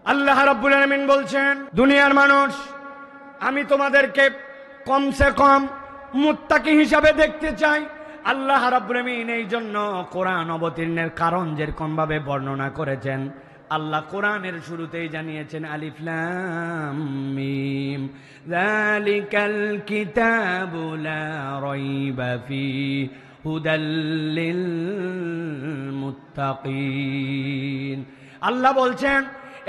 আল্লাহ রাব্বুল আলামিন বলছেন, দুনিয়ার মানুষ, আমি তোমাদেরকে কমসে কম মুত্তাকি হিসাবে দেখতে চাই। আল্লাহ রাব্বুল আলামিন এই জন্য কোরআন অবতীর্ণের কারণ যেরকম ভাবে বর্ণনা করেছেন, আল্লাহ কোরআনের শুরুতেই জানিয়েছেন আলিফ লাম মিম যালিকাল কিতাবু লা রাইবা ফীহি হুদাল লিল মুত্তাকিন। আল্লাহ বলছেন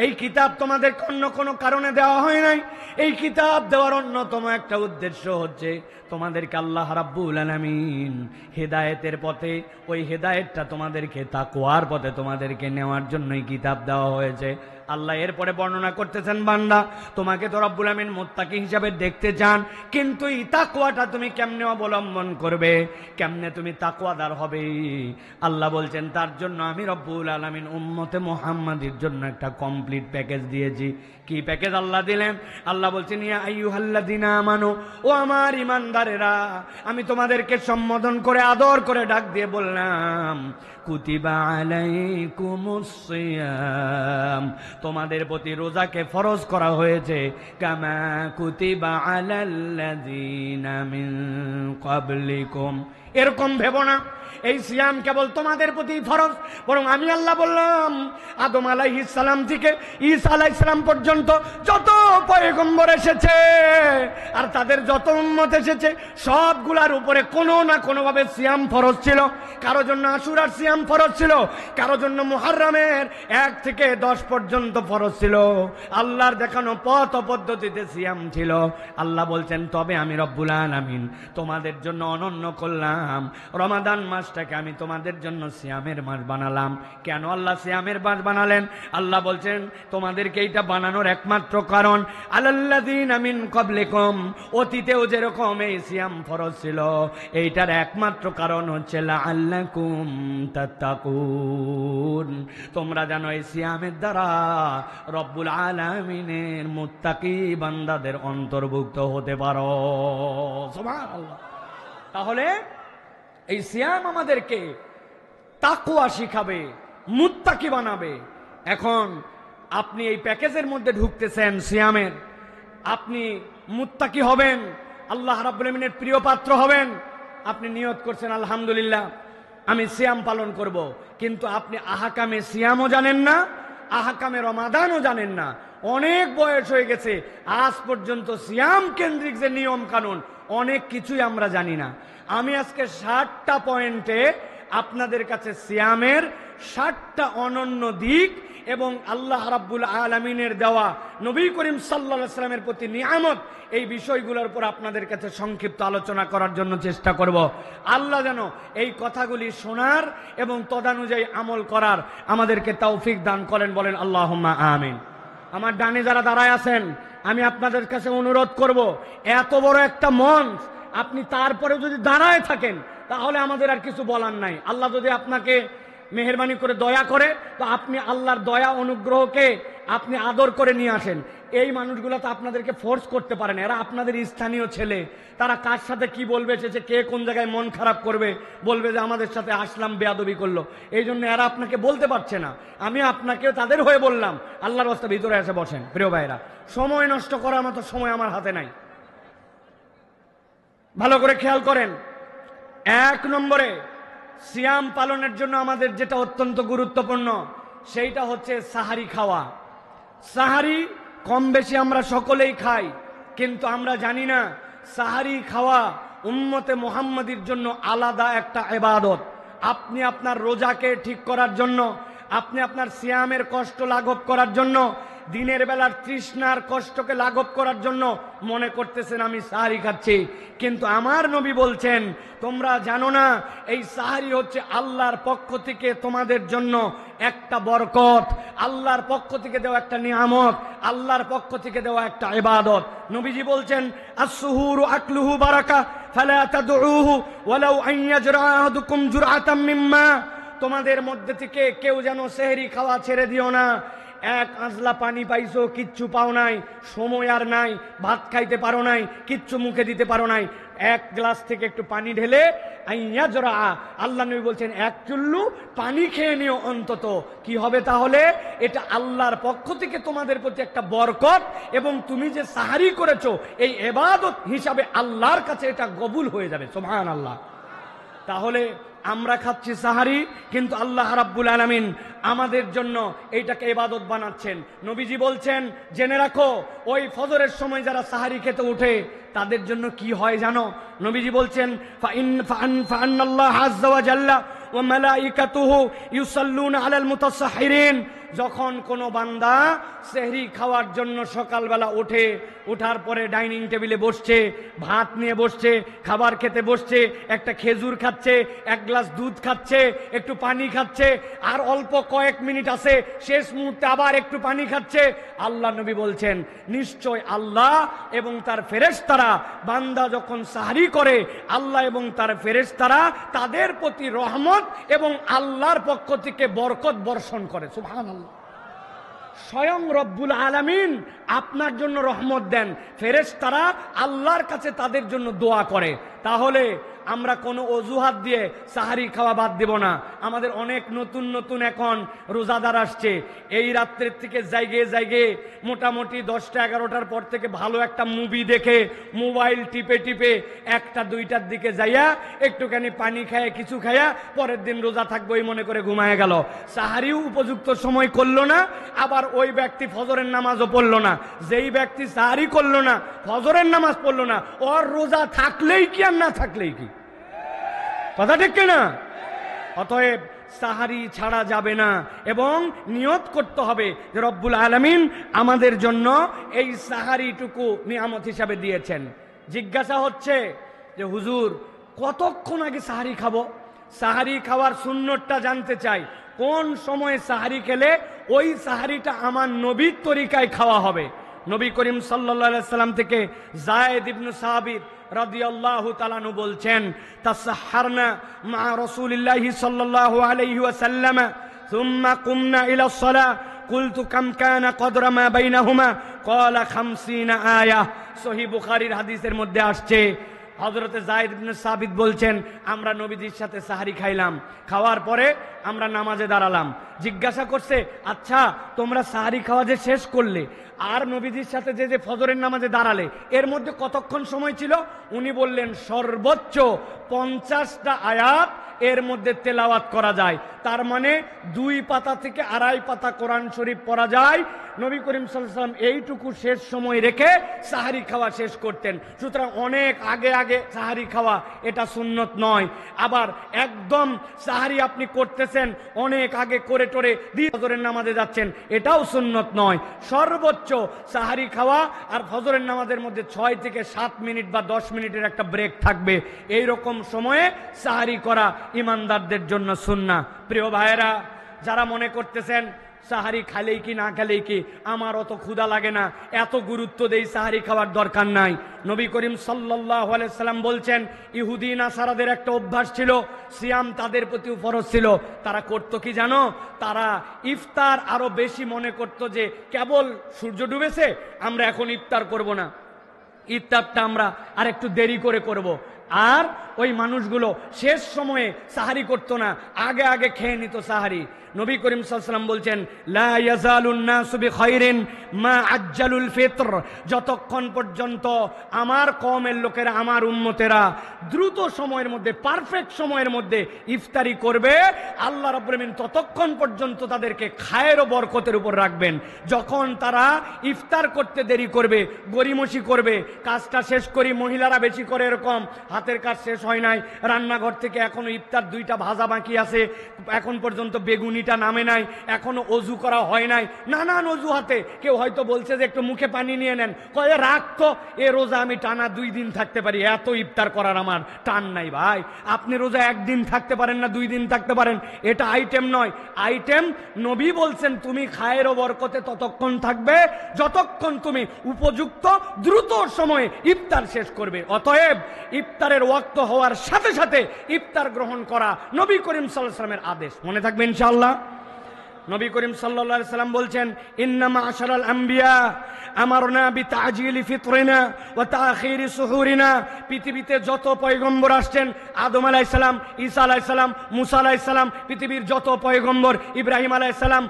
এই কিতাব তোমাদের অন্য কোনো কারণে দেওয়া হয় নাই। এই কিতাব দেওয়ার অন্যতম একটা উদ্দেশ্য হচ্ছে তোমাদেরকে আল্লাহ রাব্বুল আলামিন হেদায়েতের পথে, ওই হেদায়েতটা তোমাদেরকে তাকওয়ার পথে তোমাদেরকে নেওয়ার জন্যই কিতাব দেওয়া হয়েছে। আল্লাহ এরপরে বর্ণনা করতেছেন, বান্দা তোমাকে তো রব্বুল আমিন মুত্তাকি হিসাবে দেখতে চান, কিন্তু এই তাকওয়াটা তুমি কেমনে অবলম্বন করবে, কেমনে তুমি তাকওয়াদার হবে? আল্লাহ বলছেন তার জন্য আমি রব্বুল আলামিন উম্মতে মুহাম্মাদির জন্য একটা কমপ্লিট প্যাকেজ দিয়েছি। কি প্যাকেজ আল্লাহ দিলেন? আল্লাহ বলছেন, ইয়া আইয়ুহাল্লাযিনা আমানু, ও আমার ঈমানদারেরা, আমি তোমাদেরকে সম্বোধন করে আদর করে ডাক দিয়ে বললাম, কুতিবা আলাইকুমুস সিয়াম, তোমাদের প্রতি রোজাকে ফরজ করা হয়েছে, কামা কুতিবা আলাল্লাযিনা মিন ক্বাবলিকুম। এরকম ভেবো না এই সিয়াম কেবল তোমাদের প্রতি ফরজ, বরং আমি আল্লাহ বললাম আদম আলাইহিস সালাম থেকে ঈসা আলাইহিস সালাম পর্যন্ত যত পয়গম্বর এসেছে আর তাদের যত উম্মত এসেছে সবগুলার উপরে কোনো না কোনোভাবে সিয়াম ফরজ ছিল। কারো জন্য আশুরার সিয়াম ফরজ ছিল, কারো জন্য মুহররমের 1 থেকে 10 পর্যন্ত ফরজ ছিল। আল্লাহর দেখানো পথ পদ্ধতিতে সিয়াম ছিল। আল্লাহ বলছেন তবে আমি রব্বুল আলামিন তোমাদের জন্য অনন্য করলাম রমাদান মাসটাকে, আমি তোমাদের জন্য সিয়ামের মাস বানালাম। কেন আল্লাহ সিয়ামের মাস বানালেন? আল্লাহ বলছেন তোমাদেরকে এইটা বানানোর একমাত্র কারণ, আলাল্লাযিনা মিন ক্বাবলিকুম, অতীতেও যেরকম এই সিয়াম ফরজ ছিল, এইটার একমাত্র কারণ হচ্ছে লাআল্লাকুম তাত্তাকুন, তোমরা জানো এই সিয়ামের দ্বারা রব্বুল আলামিনের মুত্তাকি বান্দাদের অন্তর্ভুক্ত হতে পারো। সুবহানাল্লাহ। তাহলে এই সিয়াম আমাদেরকে তাকওয়া শিখাবে, মুত্তাকি বানাবে। এখন আপনি এই প্যাকেজের মধ্যে ঢুকতেছেন সিয়ামের, আপনি মুত্তাকি হবেন, আল্লাহ রাব্বুল আমিনের প্রিয় পাত্র হবেন। আপনি নিয়ত করছেন আলহামদুলিল্লাহ আমি সিয়াম পালন করব, কিন্তু আপনি আহকামে সিয়ামও জানেন না, আহকামে রমাদানও জানেন না। অনেক বয়স হয়ে গেছে, আজ পর্যন্ত সিয়াম কেন্দ্রিক যে নিয়ম কানুন অনেক কিছুই আমরা জানি না। আমি আজকে 60টা পয়েন্টে আপনাদের কাছে সিয়ামের 60টা অনন্য দিক এবং আল্লাহ রাব্বুল আলামিনের দেওয়া নবী করিম সাল্লাল্লাহু আলাইহি ওয়াসাল্লামের প্রতি নিয়ামত, এই বিষয়গুলোর উপর আপনাদের কাছে সংক্ষিপ্ত আলোচনা করার জন্য চেষ্টা করব। আল্লাহ যেন এই কথাগুলি শোনার এবং তদানুযায়ী আমল করার আমাদেরকে তৌফিক দান করেন, বলেন আল্লাহুম্মা আমিন। আমার ডানে যারা দাঁড়ায় আছেন, আমি আপনাদের কাছে অনুরোধ করব, এত বড় একটা মঞ্চ আপনি তারপরে যদি দাঁড়ায় থাকেন তাহলে আমাদের আর কিছু বলার নাই। আল্লাহ যদি আপনাকে মেহেরবানি করে দয়া করে তো আপনি আল্লাহর দয়া অনুগ্রহকে আপনি আদর করে নিয়ে আসেন। এই মানুষগুলো তো আপনাদেরকে ফোর্স করতে পারেন, এরা আপনাদের স্থানীয় ছেলে, তারা কার সাথে কি বলবে, সে কে কোন জায়গায় মন খারাপ করবে, বলবে যে আমাদের সাথে আসলাম বেয়াদবি করলো, এই জন্য এরা আপনাকে বলতে পারছে না। আমি আপনাকেও তাদের হয়ে বললাম, আল্লাহর রাস্তা ভিতরে এসে বসেন। প্রিয় ভাইরা, সময় নষ্ট করার মতো সময় আমার হাতে নাই। ভালো করে খেয়াল করেন, 1 নম্বরে সিয়াম পালনের জন্য আমাদের যেটা অত্যন্ত গুরুত্বপূর্ণ সেইটা হচ্ছে সাহারি খাওয়া। সাহারি কম বেশি আমরা সকলেই খাই, কিন্তু আমরা জানি না সাহারি খাওয়া উম্মতে মুহাম্মাদির জন্য আলাদা একটা ইবাদত। আপনি আপনার রোজাকে ঠিক করার জন্য, আপনি আপনার সিয়ামের কষ্ট লাঘব করার জন্য, দিনের বেলার তৃষ্ণার কষ্টকে লাঘব করার জন্য মনে করতেছেন আমি সাহারি খাচ্ছি, কিন্তু আমার নবী বলছেন তোমরা জানো না এই সাহারি হচ্ছে আল্লাহর পক্ষ থেকে তোমাদের জন্য একটা বরকত, আল্লাহর পক্ষ থেকে দেওয়া একটা নিয়ামত, আল্লাহর পক্ষ থেকে দেওয়া একটা ইবাদত। নবীজি বলছেন আস-সুহুরু আকলুহু বারাকা ফালা তাদউহু ওয়ালাউ আন ইয়াজরা আহাদুকুম জুরআতাম মিম্মা, তোমাদের মধ্যে থেকে কেউ যেন সেহরি খাওয়া ছেড়ে দিও না। 1 আঁজলা পানি পাইছো, কিচ্ছু পাও নাই, সময় আর নাই, ভাত খাইতে পারো নাই, কিচ্ছু মুখে দিতে পারো নাই, এক গ্লাস থেকে একটু পানি ঢেলে আইয়াজরা, আল্লাহ নবী বলছেন এক চুল্লু পানি খেয়ে নিও অন্তত। কি হবে তাহলে? এটা আল্লাহর পক্ষ থেকে তোমাদের প্রতি একটা বরকত, এবং তুমি যে সাহারি করেছো এই ইবাদত হিসাবে আল্লাহর কাছে এটা কবুল হয়ে যাবে। সুবহানাল্লাহ। তাহলে আমরা খাচ্ছি সাহারি, কিন্তু আল্লাহ রাব্বুল আলামিন আমাদের জন্য এইটাকে ইবাদত বানাচ্ছেন। নবীজি বলছেন, জেনে রাখো ওই ফজরের সময় যারা সাহারি খেতে উঠে তাদের জন্য কি হয় জানো? নবীজি বলছেন, ফাআন্নাল্লাহ আযজা ওয়া জাল্লা ওয়া মালাইকাতুহু ইউসাল্লুনা আলাল মুতাসাহহিরিন। যখন কোনো বান্দা সেহরি খাওয়ার জন্য সকালবেলা ওঠার পরে ডাইনিং টেবিলে বসছে, ভাত নিয়ে বসছে, খাবার খেতে বসছে, একটা খেজুর খাচ্ছে, এক গ্লাস দুধ খাচ্ছে, একটু পানি খাচ্ছে, আর অল্প কয়েক মিনিট আছে, শেষ মুহূর্তে আবার একটু পানি খাচ্ছে। আল্লাহ নবী বলছেন, নিশ্চয় আল্লাহ এবং তার ফেরেশতারা বান্দা যখন সাহরি করে, আল্লাহ এবং তার ফেরেশতারা তাদের প্রতি রহমত এবং আল্লাহর পক্ষ থেকে বরকত বর্ষণ করে। সুবহানাল্লাহ। স্বয়ং রব্বুল আলামিন আপনার জন্য রহমত দেন, ফেরেশতারা আল্লাহর কাছে তাদের জন্য দোয়া করে। তাহলে আমরা কোনো অজুহাত দিয়ে সাহারি খাওয়া বাদ দেব না। আমাদের অনেক নতুন নতুন এখন রোজাদার আসছে, এই রাত্রের থেকে জায়গায় মোটামুটি 10টা 11টার পর থেকে ভালো একটা মুভি দেখে মোবাইল টিপে 1টা 2টার দিকে যাইয়া একটুখানি পানি খায়, কিছু খায়া পরের দিন রোজা থাকবো এই মনে করে ঘুমায় গেল। সাহারিও উপযুক্ত সময় করলো না, আবার ওই ব্যক্তি ফজরের নামাজও পড়লো না। যেই ব্যক্তি সাহারি করলো না, ফজরের নামাজ পড়লো না, ওর রোজা থাকলেই কি আর না থাকলেই কি? কথা ঠিক কিনা? অতএব সাহারি ছাড়া যাবে না, এবং নিয়ত করতে হবে যে রব্বুল আলামিন আমাদের জন্য এই সাহারিটুকু নিয়ামত হিসাবে দিয়েছেন। জিজ্ঞাসা হচ্ছে যে হুজুর কতক্ষণ আগে সাহারি খাবো? সাহারি খাওয়ার সুন্নতটা জানতে চাই। কোন সময়ে সাহারি খেলে ওই সাহারিটা আমার নবীর তরিকায় খাওয়া হবে? নবী করিম সাল্লাল্লাহু আলাইহি সাল্লাম থেকে যায়েদ ইবনে সাবিত রাদিয়াল্লাহু তাআলা আনহু বলছেন, তাসাহহারনা মা রাসূলিল্লাহি সাল্লাল্লাহু আলাইহি ওয়াসাল্লাম সুম্মা কুমনা ইলা সালাহ কুলতু কাম কানা কদরা মা বাইনাহুমা ক্বালা 50 আয়া। সহিহ বুখারীর হাদিসের মধ্যে আসছে, হযরতে যায়েদ ইবনে সাবিত বলছেন, আমরা নবীজির সাথে সাহারি খাইলাম, খাওয়ার পরে আমরা নামাজে দাঁড়ালাম। জিজ্ঞাসা করছে, আচ্ছা তোমরা সাহারি খাওয়া যে শেষ করলে আর নবীজির সাথে যে ফজরের নামাজে দাঁড়ালে এর মধ্যে কতক্ষণ সময় ছিল? উনি বললেন সর্বোচ্চ 50টা আয়াত এর মধ্যে তেলাওয়াত করা যায়। তার মানে 2 পাতা থেকে 2.5 পাতা কোরআন শরীফ পড়া যায়। নবী করিম সাল্লাল্লাহু আলাইহি ওয়াসাল্লাম এইটুকু শেষ সময় রেখে সাহারি খাওয়া শেষ করতেন। সুতরাং অনেক আগে সাহারি খাওয়া এটা সুন্নত নয়। আবার একদম সাহারি আপনি করতেছেন, অনেক আগে করে টোরে দিয়ে ফজরের নামাজে যাচ্ছেন, এটাও সুন্নত নয়। সর্বোচ্চ সাহারি খাওয়া আর ফজরের নামাজের মধ্যে 6 থেকে 7 মিনিট বা 10 মিনিটের একটা ব্রেক থাকবে। এই রকম সময়ে সাহারি করা ইমানদারদের জন্য সুন্নাহ। প্রিয় ভাইয়েরা, যারা মনে করতেছেন সাহারি খালেই কি না খালেই কি, আমার অত ক্ষুধা লাগে না, এত গুরুত্ব দেই, সাহারি খাওয়ার দরকার নাই। নবী করিম সাল্লাল্লাহু আলাইহি সাল্লাম বলছেন, ইহুদি নাসারাদের একটা অভ্যাস ছিল, সিয়াম তাদের প্রতিও ফরজ ছিল। তারা করতো কি জানো? তারা ইফতার আরো বেশি মনে করতো যে কেবল সূর্য ডুবেছে, আমরা এখন ইফতার করব না, ইফতারটা আমরা আর একটু দেরি করে করব। আর ওই মানুষগুলো শেষ সময়ে সাহারি করতো না, আগে খেয়ে নিত সাহারি। নবী করিম সাল্লাল্লাহু আলাইহি ওয়াসাল্লাম বলছেন, লা ইয়াজালুন নাসু বিখাইরিন মা আজ্জালুল ফিতর। যতক্ষণ পর্যন্ত আমার কওমের লোকেরা, আমার উম্মতেরা দ্রুত সময়ের মধ্যে, পারফেক্ট সময়ের মধ্যে ইফতারি করবে, আল্লাহ রাব্বুল আলামিন ততক্ষণ পর্যন্ত তাদেরকে খায়ের ও বরকতের উপর রাখবেন। যখন তারা ইফতার করতে দেরি করবে, গড়িমসি করবে, কাজটা শেষ করি, মহিলারা বেশি করে এরকম, হাতের কাজ শেষ হয় নাই, রান্নাঘর থেকে এখনো ইফতার 2টা ভাজা বাকি আছে, এখন পর্যন্ত বেগুনিটা নামে নাই, এখনো অজু করা হয় নাই, নানান অজুহাতে কেউ হয়তো বলছে যে একটু মুখে পানি নিয়ে নেন, কয়ে রাখ তো, এ রোজা আমি টানা 2 দিন থাকতে পারি, এত ইফতার করার আমার টান নাই। ভাই, আপনি রোজা 1 দিন থাকতে পারেন না, 2 দিন থাকতে পারেন, এটা আইটেম নয়। আইটেম নবী বলছেন তুমি খায়ের ও বরকতে ততক্ষণ থাকবে যতক্ষণ তুমি উপযুক্ত দ্রুত সময়ে ইফতার শেষ করবে। অতএব ইফতারের ওয়াক্ত হওয়ার সাথে সাথে ইফতার গ্রহণ করা নবী করিম সাল্লাল্লাহু আলাইহি ওয়াসাল্লামের আদেশ। মনে থাকবে ইনশাআল্লাহ। নবী করিম সাল্লাল্লাহু আলাইহি ওয়াসাল্লাম বলছেন, ইন্নামা আশারাল আম্বিয়া আমারনা বিতাজিলি ফিতরিনা ওয়া তাখিরি সুহুরিনা। পৃথিবীতে যত পয়গম্বর আসছেন, আদম আলাইহিস সালাম, ঈসা আলাইহিস সালাম, মুসা আলাইহিস সালাম, পৃথিবীর যত পয়গম্বর, ইব্রাহিম আলাইহিস সালাম,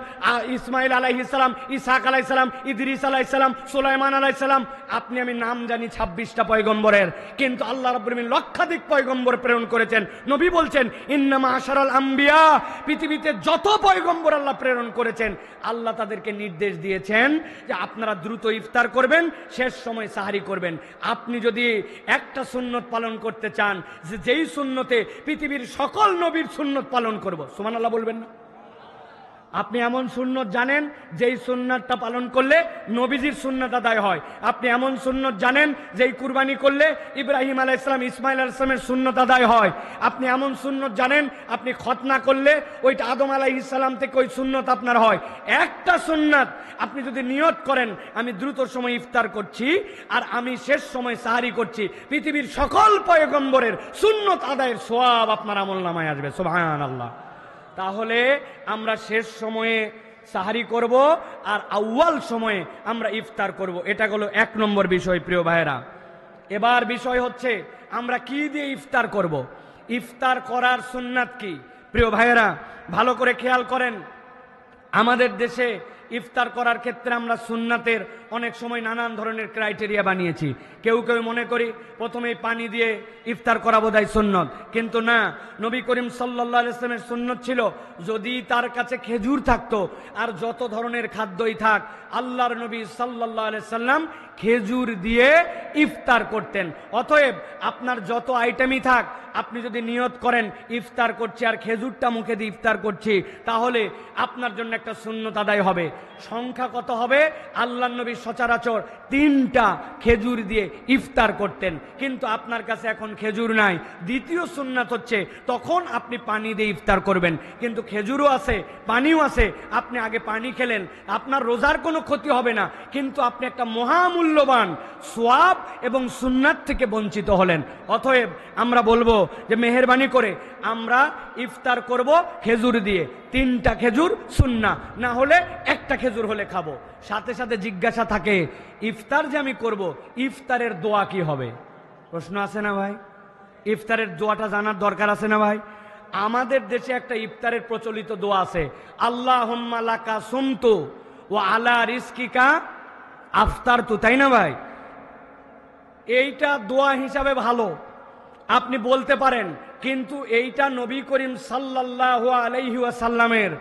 ইসমাইল আলাইহিস সালাম, ইসহাক আলাইহিস সালাম, ইদ্রিস আলাইহিস সালাম, সুলাইমান আলাইহিস সালাম, আপনি আমি নাম জানি 26টা পয়গম্বরের, কিন্তু আল্লাহ রাব্বুল আলামিন লক্ষাধিক পয়গম্বর প্রেরণ করেছেন। নবী বলছেন ইন্নামা আশারাল আম্বিয়া, পৃথিবীতে যত পয়গম্বর আল্লাহ প্রেরণ করেছেন, আল্লাহ তাদেরকে নির্দেশ দিয়েছেন যে আপনারা দ্রুত ইফতার করবেন, শেষ সময় সাহারি করবেন। আপনি যদি একটা সুন্নত পালন করতে চান, যে যেই সুন্নতে পৃথিবীর সকল নবীর সুন্নত পালন করব, সুবহানাল্লাহ বলবেন না? আপনি এমন সুন্নত জানেন যেই সুন্নাতটা পালন করলে নবীজির সুন্নাত আদায় হয়। আপনি এমন সুন্নত জানেন যেই কুরবানি করলে ইব্রাহিম আলাইহিস সালাম, ইসমাইল আলাইহিস সালামের সুন্নত আদায় হয়। আপনি এমন সুন্নত জানেন আপনি খতনা করলে ওইটা আদম আলাইহিস সালাম থেকে ওই সুন্নত আপনার হয়। একটা সুন্নাত আপনি যদি নিয়ত করেন আমি দ্রুত সময় ইফতার করছি আর আমি শেষ সময় সাহারি করছি, পৃথিবীর সকল পয়গম্বরের সুন্নত আদায়ের সওয়াব আপনার আমলনামায় আসবে। সুবহানাল্লাহ। তাহলে আমরা শেষ সময়ে সাহারি করব আর আউয়াল সময়ে আমরা ইফতার করব। এটা হলো 1 নম্বর বিষয়। প্রিয় ভাইয়েরা, এবার বিষয় হচ্ছে আমরা কি দিয়ে ইফতার করব। ইফতার করার সুন্নাত কি? প্রিয় ভাইয়েরা, ভালো করে খেয়াল করেন। আমাদের দেশে ইফতার করার ক্ষেত্রে আমরা সুন্নাতের অনেক সময় নানান ধরনের ক্রাইটেরিয়া বানিয়েছি। কেউ কেউ মনে করি প্রথমেই পানি দিয়ে ইফতার করা বোধহয় সুন্নত, কিন্তু না, নবী করিম সাল্লাল্লাহু আলাইহি ওয়াসাল্লামের সুন্নত ছিল যদি তার কাছে খেজুর থাকতো আর যত ধরনের খাদ্যই থাক, আল্লাহর নবী সাল্লাল্লাহু আলাইহি ওয়াসাল্লাম খেজুর দিয়ে ইফতার করতেন। অতএব আপনার যত আইটেমই থাক, আপনি যদি নিয়ত করেন ইফতার করছি আর খেজুরটা মুখে দিয়ে ইফতার করছি, তাহলে আপনার জন্য একটা সুন্নত আদায় হবে। সংখ্যা কত হবে? আল্লাহর নবী সচরাচর 3টা খেজুর দিয়ে ইফতার করতেন, কিন্তু আপনার কাছে এখন খেজুর নাই। দ্বিতীয় সুন্নাত হচ্ছে তখন আপনি পানি দিয়ে ইফতার করবেন, কিন্তু খেজুরও আছে, পানিও আছে। আপনি আগে পানি খেলেন, আপনার রোজার কোনো ক্ষতি হবে না, কিন্তু আপনি একটা মহামূল্যবান সওয়াব এবং সুন্নাত থেকে বঞ্চিত হলেন। অতএব আমরা বলবো যে মেহেরবানি করে আমরা ইফতার করব খেজুর দিয়ে। 3টা খেজুর সুন্নাহ, না হলে একটা খেজুর হলে খাবো। সাথে সাথে জিজ্ঞাসা থাকে ইফতার যে আমি করব, ইফতারের দোয়া কি হবে? প্রশ্ন আছে না ভাই? ইফতারের দোয়াটা জানার দরকার আছে না ভাই? আমাদের দেশে একটা ইফতারের প্রচলিত দোয়া আছে, আল্লাহুম্মা লাকা সুমতু ওয়া আলা রিজকিকা আফতারতু, তাই না ভাই? এইটা দোয়া হিসাবে ভালো, আপনি বলতে পারেন, কিন্তু এইটা নবী করিম সাল্লাল্লাহু আলাইহি ওয়াসাল্লামের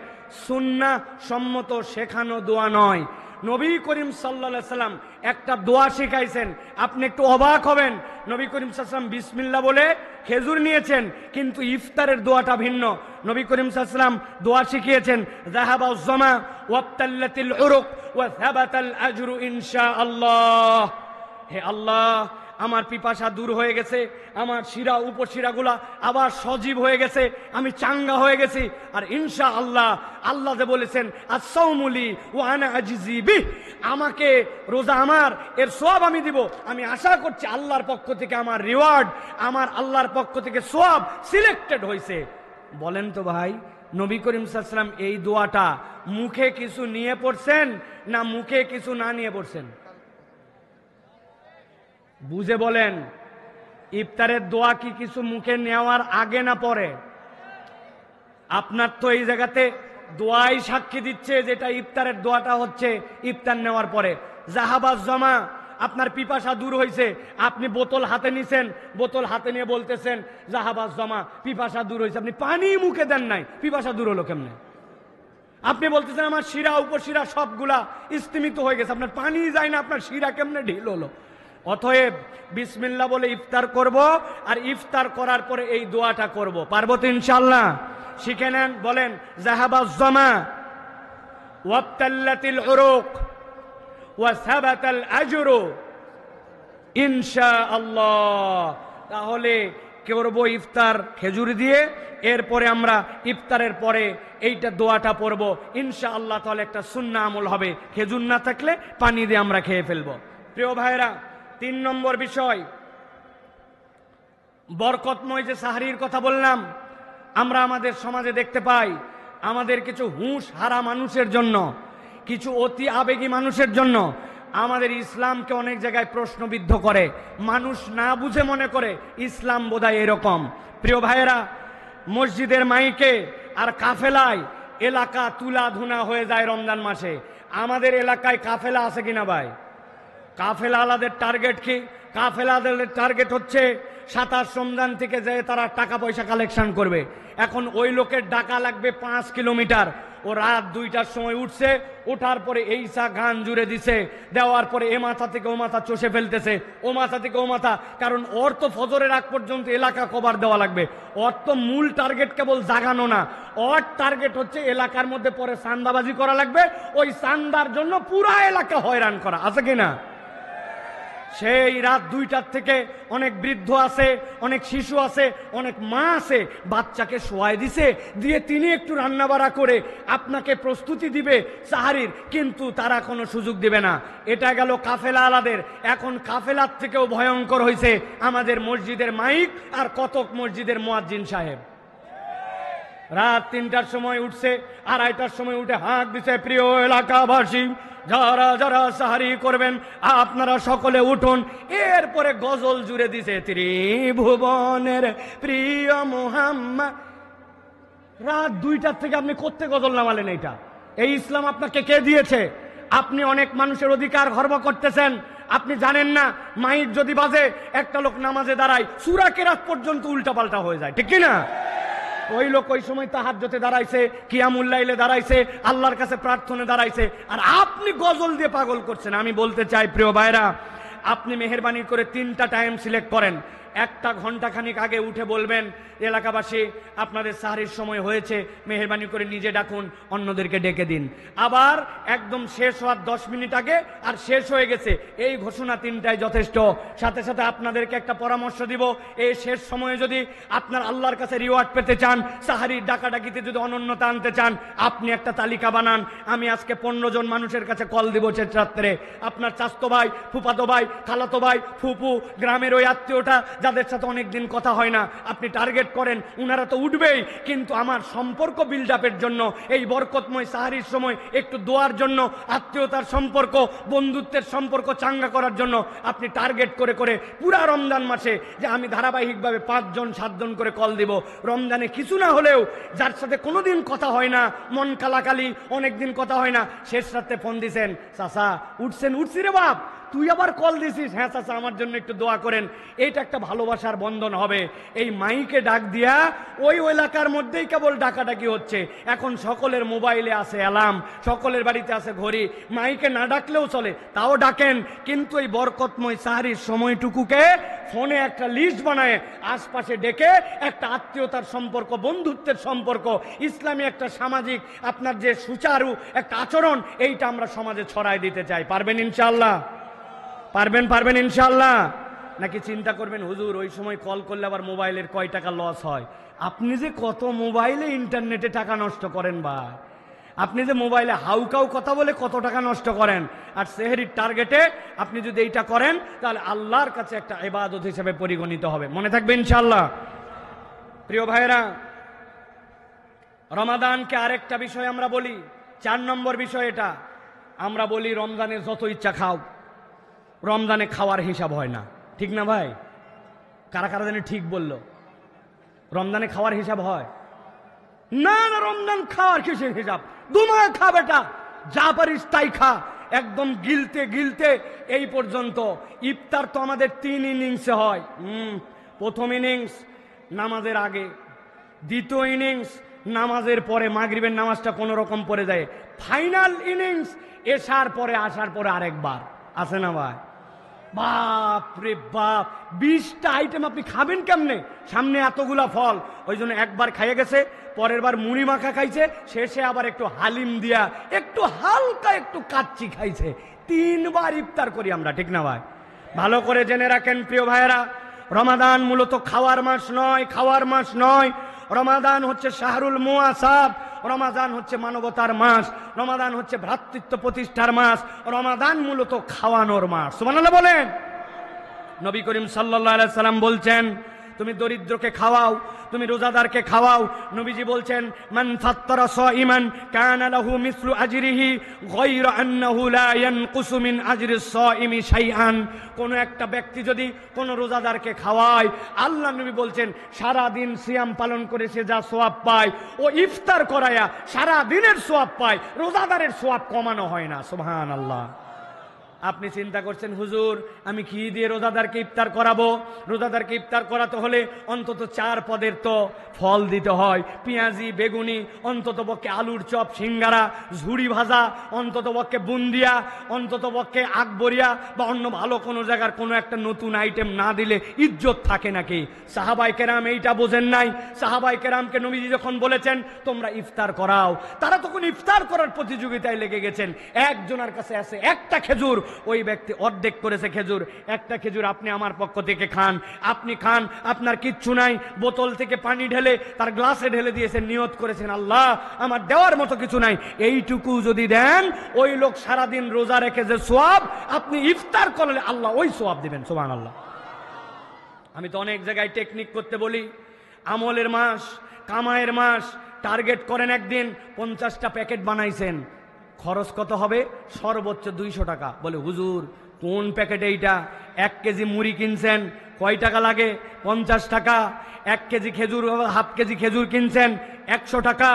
সুন্নাহ সম্মত শেখানো দোয়া নয়। নবী করিম সাল্লাল্লাহু আলাইহি সাল্লাম একটা দোয়া শিখাইছেন, আপনি একটু অবাক হবেন। নবী করিম সাল্লাল্লাহু আলাইহি সাল্লাম বিসমিল্লাহ বলে খেজুর নিয়েছেন, কিন্তু ইফতারের দোয়াটা ভিন্ন। নবী করিম সাল্লাল্লাহু আলাইহি সাল্লাম দোয়া শিখিয়েছেন, যাহাবাজ জামা ওয়াবতাল্লাতিল উরুক ওয়া সাবাতাল আজরু ইনশাআল্লাহ। হে আল্লাহ, আমার পিপাসা দূর হয়ে গেছে, আমার শিরা উপশিরাগুলা আবার সজীব হয়ে গেছে, আমি চাঙ্গা হয়ে গেছি। আর ইনশাআল্লাহ, আল্লাহ যে বলেছেন আস-সাওমুলি ওয়া আনা আজজি বিহ, আমাকে রোজা আমার, এর সওয়াব আমি দিব। আমি আশা করছি আল্লাহর পক্ষ থেকে আমার রিওয়ার্ড, আমার আল্লাহর পক্ষ থেকে সওয়াব সিলেক্টেড হয়েছে। বলেন তো ভাই, নবী করিম সাল্লাল্লাহু আলাইহি ওয়াসাল্লাম এই দোয়াটা মুখে কিছু নিয়ে পড়ছেন না মুখে কিছু না নিয়ে পড়ছেন? বুঝে বলেন, ইফতারের দোয়া কি কিছু মুখে নেওয়ার আগে না পরে? আপনার তো এই জায়গাতে দোয়াই সাক্ষী দিচ্ছে যেটা ইফতারের দোয়াটা হচ্ছে ইফতার নেওয়ার পরে। জাহাবাজ জামা, আপনার পিপাসা দূর হয়েছে, আপনি বোতল হাতে নিছেন, বোতল হাতে নিয়ে বলতেছেন জাহাবাজ জামা, পিপাসা দূর হয়েছে। আপনি পানি মুখে দেন নাই, পিপাসা দূর হলো কেমনে? আপনি বলতেছেন আমার শিরা উপশিরা সবগুলা স্তিমিত হয়ে গেছে, আপনার পানি যায় না, আপনার শিরা কেমনে ঢিল হলো? অতএব বিসমিল্লাহ বলে ইফতার করব, আর ইফতার করার পরে এই দোয়াটা করব। পারবো তো ইনশাআল্লাহ? শিখে নেন, বলেন যাহাবাজ জামা ওয়াবতাল্লাতিল উরুক ওয়া সাবাতাল আজরু ইনশাআল্লাহ। তাহলে করব ইফতার খেজুর দিয়ে, এরপরে আমরা ইফতারের পরে এইটা দোয়াটা পড়ব ইনশাআল্লাহ। তাহলে একটা সুন্নাহ আমল হবে, খেজুর না থাকলে পানি দিয়ে আমরা খেয়ে ফেলবো। প্রিয় ভাইরা, 3 নম্বর বিষয়, বরকতময় যে সাহারির কথা বললাম, আমরা আমাদের সমাজে দেখতে পাই আমাদের কিছু হুঁশ হারা মানুষের জন্য, কিছু অতি আবেগী মানুষের জন্য আমাদের ইসলামকে অনেক জায়গায় প্রশ্নবিদ্ধ করে, মানুষ না বুঝে মনে করে ইসলাম বোধহয় এরকম। প্রিয় ভাইয়েরা, মসজিদের মাইকে আর কাফেলায় এলাকা তুলা ধুনা হয়ে যায় রমজান মাসে। আমাদের এলাকায় কাফেলা আছে কিনা ভাই? কাফেলা আলাদের টার্গেট কি? কাফেলা আলাদের টার্গেট হচ্ছে 27 রমজান থেকে যে তারা টাকা পয়সা কালেকশন করবে। এখন ওই লোকের ডাকা লাগবে 5 কিলোমিটার। ও রাত 2টার সময় উঠছে, ওঠার পরে এইসা গান জুড়ে দিছে, দেওয়ার পরে এ মাথা থেকে ও মাথা চষে ফেলতেছে, ও মাথা থেকে ও মাথা। কারণ ওর তো ফজরের আগ পর্যন্ত এলাকা কভার দেওয়া লাগবে। ওর তো মূল টার্গেট কেবল জাগানো না, ওর টার্গেট হচ্ছে এলাকার মধ্যে পরে চান্দাবাজি করা লাগবে, ওই চান্দার জন্য পুরা এলাকা হয়রান করা। আছে কিনা? সেই রাত 2টার থেকে অনেক বৃদ্ধ আছে, অনেক শিশু আছে, অনেক মা আছে, বাচ্চাকে শোয়াই দিছে, দিয়ে তিনি একটু রান্নাবাড়া করে আপনাকে প্রস্তুতি দিবে সাহারির, কিন্তু তারা কোনো সুযোগ দিবে না। এটা গেল কাফেলা আলাদের। এখন কাফেলার থেকেও ভয়ঙ্কর হয়েছে আমাদের মসজিদের মাইক আর কতক মসজিদের মুয়াজ্জিন সাহেব। রাত 3টার সময় উঠছে, 2:30টার সময় উঠে হাঁক দিছে, প্রিয় এলাকাবাসী, যারা যারা সাহারি করবেন আপনারা সকলে উঠুন। এরপরে গজল জুড়ে দিছে, ত্রিভুবনের প্রিয় মুহাম্মদ। রাত 2টার থেকে আপনি করতে গজল নামালেন? এইটা এই ইসলাম আপনাকে কে দিয়েছে? আপনি অনেক মানুষের অধিকার খর্ব করতেছেন। আপনি জানেন না, মাইক যদি বাজে, একটা লোক নামাজে দাঁড়ায়, সূরা কেরাত পর্যন্ত উল্টাপাল্টা হয়ে যায়, ঠিক কিনা? ওই লোক ওই সময় তাহাজ্জুদে দাঁড়াইছে, কিয়ামুল লাইলে দাঁড়াইছে, আল্লাহর কাছে প্রার্থনা দাঁড়াইছে, আর আপনি গজল দিয়ে পাগল করছেন। আমি বলতে চাই প্রিয় ভাইরা, আপনি মেহেরবানি করে 3টা টাইম সিলেক্ট করেন। 1 ঘন্টা খানিক আগে উঠে বলবেন, এলাকাবাসী আপনাদের সাহারির সময় হয়েছে, মেহেরবানি করে নিজে ডাকুন, অন্যদেরকে ডেকে দিন। আবার একদম শেষ হওয়ার 10 মিনিট আগে, আর শেষ হয়ে গেছে, এই ঘোষণা 3টাই যথেষ্ট। সাথে সাথে আপনাদেরকে একটা পরামর্শ দিব, এই শেষ সময়ে যদি আপনার আল্লাহর কাছে রিওয়ার্ড পেতে চান, সাহারির ডাকাডাকিতে যদি অনন্যতা আনতে চান, আপনি একটা তালিকা বানান। আমি আজকে 15 জন মানুষের কাছে কল দিব শেষ রাত্রে। আপনার চাচতো ভাই, ফুফাতো ভাই, খালাতো ভাই, ফুপু, গ্রামের ওই আত্মীয়টা যাদের সাথে অনেকদিন কথা হয় না, আপনি টার্গেট করেন। উনারা তো উঠবেই, কিন্তু আমার সম্পর্ক বিল্ড আপের জন্য, এই বরকতময় সাহারির সময় একটু দোয়ার জন্য, আত্মীয়তার সম্পর্ক, বন্ধুত্বের সম্পর্ক চাঙ্গা করার জন্য আপনি টার্গেট করে করে পুরা রমজান মাসে যে আমি ধারাবাহিকভাবে 5 জন 7 জন করে কল দিব। রমজানে কিছু না হলেও যার সাথে কোনোদিন কথা হয় না, মন কালাকালি, অনেকদিন কথা হয় না, শেষ রাতে ফোন দিছেন, চাচা উঠছেন? উঠছি রে বাপ। তুই আবার কল দিছিস? হ্যাঁ চাচা, আমার জন্য একটু দোয়া করেন। এটা একটা ভালোবাসার বন্ধন হবে। এই মাইকে ডাক দিয়া ওই এলাকার মধ্যেই কেবল ডাকাডাকি হচ্ছে। এখন সকলের মোবাইলে আছে অ্যালার্ম, সকলের বাড়িতে আছে ঘড়ি, মাইকে না ডাকলেও চলে, তাও ডাকেন। কিন্তু এই বরকতময় সাহারির সময়টুকুকে ফোনে একটা লিস্ট বানায় আশপাশে ডেকে একটা আত্মীয়তার সম্পর্ক, বন্ধুত্বের সম্পর্ক, ইসলামী একটা সামাজিক আপনার যে সুচারু একটা আচরণ, এইটা আমরা সমাজে ছড়াই দিতে চাই। পারবেন ইনশাআল্লাহ? পারবেন ইনশাআল্লাহ? নাকি চিন্তা করবেন হুজুর ওই সময় কল করলে আবার মোবাইলের কয় টাকা লস হয়? আপনি যে কত মোবাইলে ইন্টারনেটে টাকা নষ্ট করেন ভাই, আপনি যে মোবাইলে হাউকাউ কথা বলে কত টাকা নষ্ট করেন। আর সেহরির টার্গেটে আপনি যদি এইটা করেন, তাহলে আল্লাহর কাছে একটা ইবাদত হিসেবে পরিগণিত হবে। মনে থাকবে ইনশাআল্লাহ। প্রিয় ভাইয়েরা, রমাদানকে আরেকটা বিষয় আমরা বলি, 4 নম্বর বিষয় এটা। আমরা বলি রমজানে যত ইচ্ছা খাও, রমজানে খাওয়ার হিসাব হয় না, ঠিক না ভাই? কারা কারা জানি ঠিক বললো? রমজানে খাওয়ার হিসাব হয় না। না, রমজান খাওয়ার কিসের হিসাব? দুমায় খা বেটা, যা পারিস তাই খা, একদম গিলতে গিলতে এই পর্যন্ত। ইফতার তো আমাদের 3 ইনিংসে হয়। প্রথম ইনিংস নামাজের আগে, দ্বিতীয় ইনিংস নামাজের পরে, মাগরিবের নামাজটা কোনো রকম পড়ে যায়, ফাইনাল ইনিংস এশার পরে, আসার পরে আরেকবার। আছে না ভাই? বাপ রে বাপ, 20টা আইটেম আপনি খাবেন কেমনে? সামনে এতগুলা ফল। ওই জন্য একবার খাইয়ে গেছে, পরের বার মুড়ি মাখা খাইছে, শেষে আবার একটু হালিম দিয়া একটু হালকা একটু কাচ্চি খাইছে। 3 বার ইফতার করি আমরা, ঠিক না ভাই? ভালো করে জেনে রাখেন প্রিয় ভাইয়েরা, রমাদান মূলত খাওয়ার মাস নয়, খাওয়ার মাস নয়। রমাদান হচ্ছে শাহরুল মুআসাব, রমাদান হচ্ছে মানবতার মাস, রমাদান হচ্ছে ভ্রাতৃত্ব প্রতিষ্ঠার মাস, রমাদান মূলত খাওয়ানোর মাস। সুবহানাল্লাহ বলেন। নবী করিম সাল্লাল্লাহু আলাইহি সাল্লাম বলছেন, তুমি দরিদ্রকে খাওয়াও, তুমি রোজাদারকে খাওয়াও। নবীজি বলছেন, মান ফাত্তারা সাইমান কানা লাহু মিসলু আজরিহি গায়রা আন্নাহু লা ইয়ানকুসু মিন আজরিস সাইমি শাইআন। কোন একটা ব্যক্তি যদি কোন রোজাদারকে খাওয়ায়, আল্লাহ নবী বলছেন সারা দিন সিয়াম পালন করে সে যা সওয়াব পায়, ও ইফতার করায়া সারা দিনের সওয়াব পায়, রোজাদারের সওয়াব কমানো হয় না। সুবহানাল্লাহ। আপনি চিন্তা করছেন, হুজুর আমি কি দিয়ে রোজাদারকে ইফতার করাবো? রোজাদারকে ইফতার করাতে হলে অন্তত 4 পদের তো ফল দিতে হয়, পেঁয়াজি, বেগুনি, অন্তত পক্ষে আলুর চপ, সিঙ্গারা, ঝুড়ি ভাজা, অন্তত পক্ষে বুন্দিয়া, অন্তত পক্ষে আকবরিয়া বা অন্য ভালো কোনো জায়গার কোনো একটা নতুন আইটেম না দিলে ইজ্জত থাকে নাকি? সাহাবায়ে কেরাম এইটা বোঝেন নাই। সাহাবায়ে কেরামকে নবীজি যখন বলেছেন তোমরা ইফতার করাও, তারা তখন ইফতার করার প্রতিযোগিতায় লেগে গেছেন। একজনের কাছে আছে একটা খেজুর, ওই ব্যক্তি অর্ধেক করেছে খেজুর। একটা খেজুর আপনি আমার পক্ষ থেকে খান, আপনি খান, আপনার কিচ্ছু নাই। বোতল থেকে পানি ঢেলে তার গ্লাসে ঢেলে দিয়েছেন, নিয়ত করেছেন আল্লাহ আমার দেওয়ার মতো কিছু নাই, এইটুকু যদি দেন, ওই লোক সারাদিন রোজা রেখে যে সোয়াব, আপনি ইফতার করলে আল্লাহ ওই সোয়াব দিবেন। সুবহানাল্লাহ। আমি তো অনেক জায়গায় টেকনিক করতে বলি, আমলের মাস, কামায়ের মাস, টার্গেট করেন একদিন 50টা প্যাকেট বানাইছেন, খরচ কত হবে? সর্বোচ্চ 200 টাকা। বলে হুজুর কোন প্যাকেট এইটা? 1 কেজি মুড়ি কিনছেন, কয় টাকা লাগে? 50 টাকা। 1 কেজি খেজুর, হাফ কেজি খেজুর কিনছেন, 100 টাকা।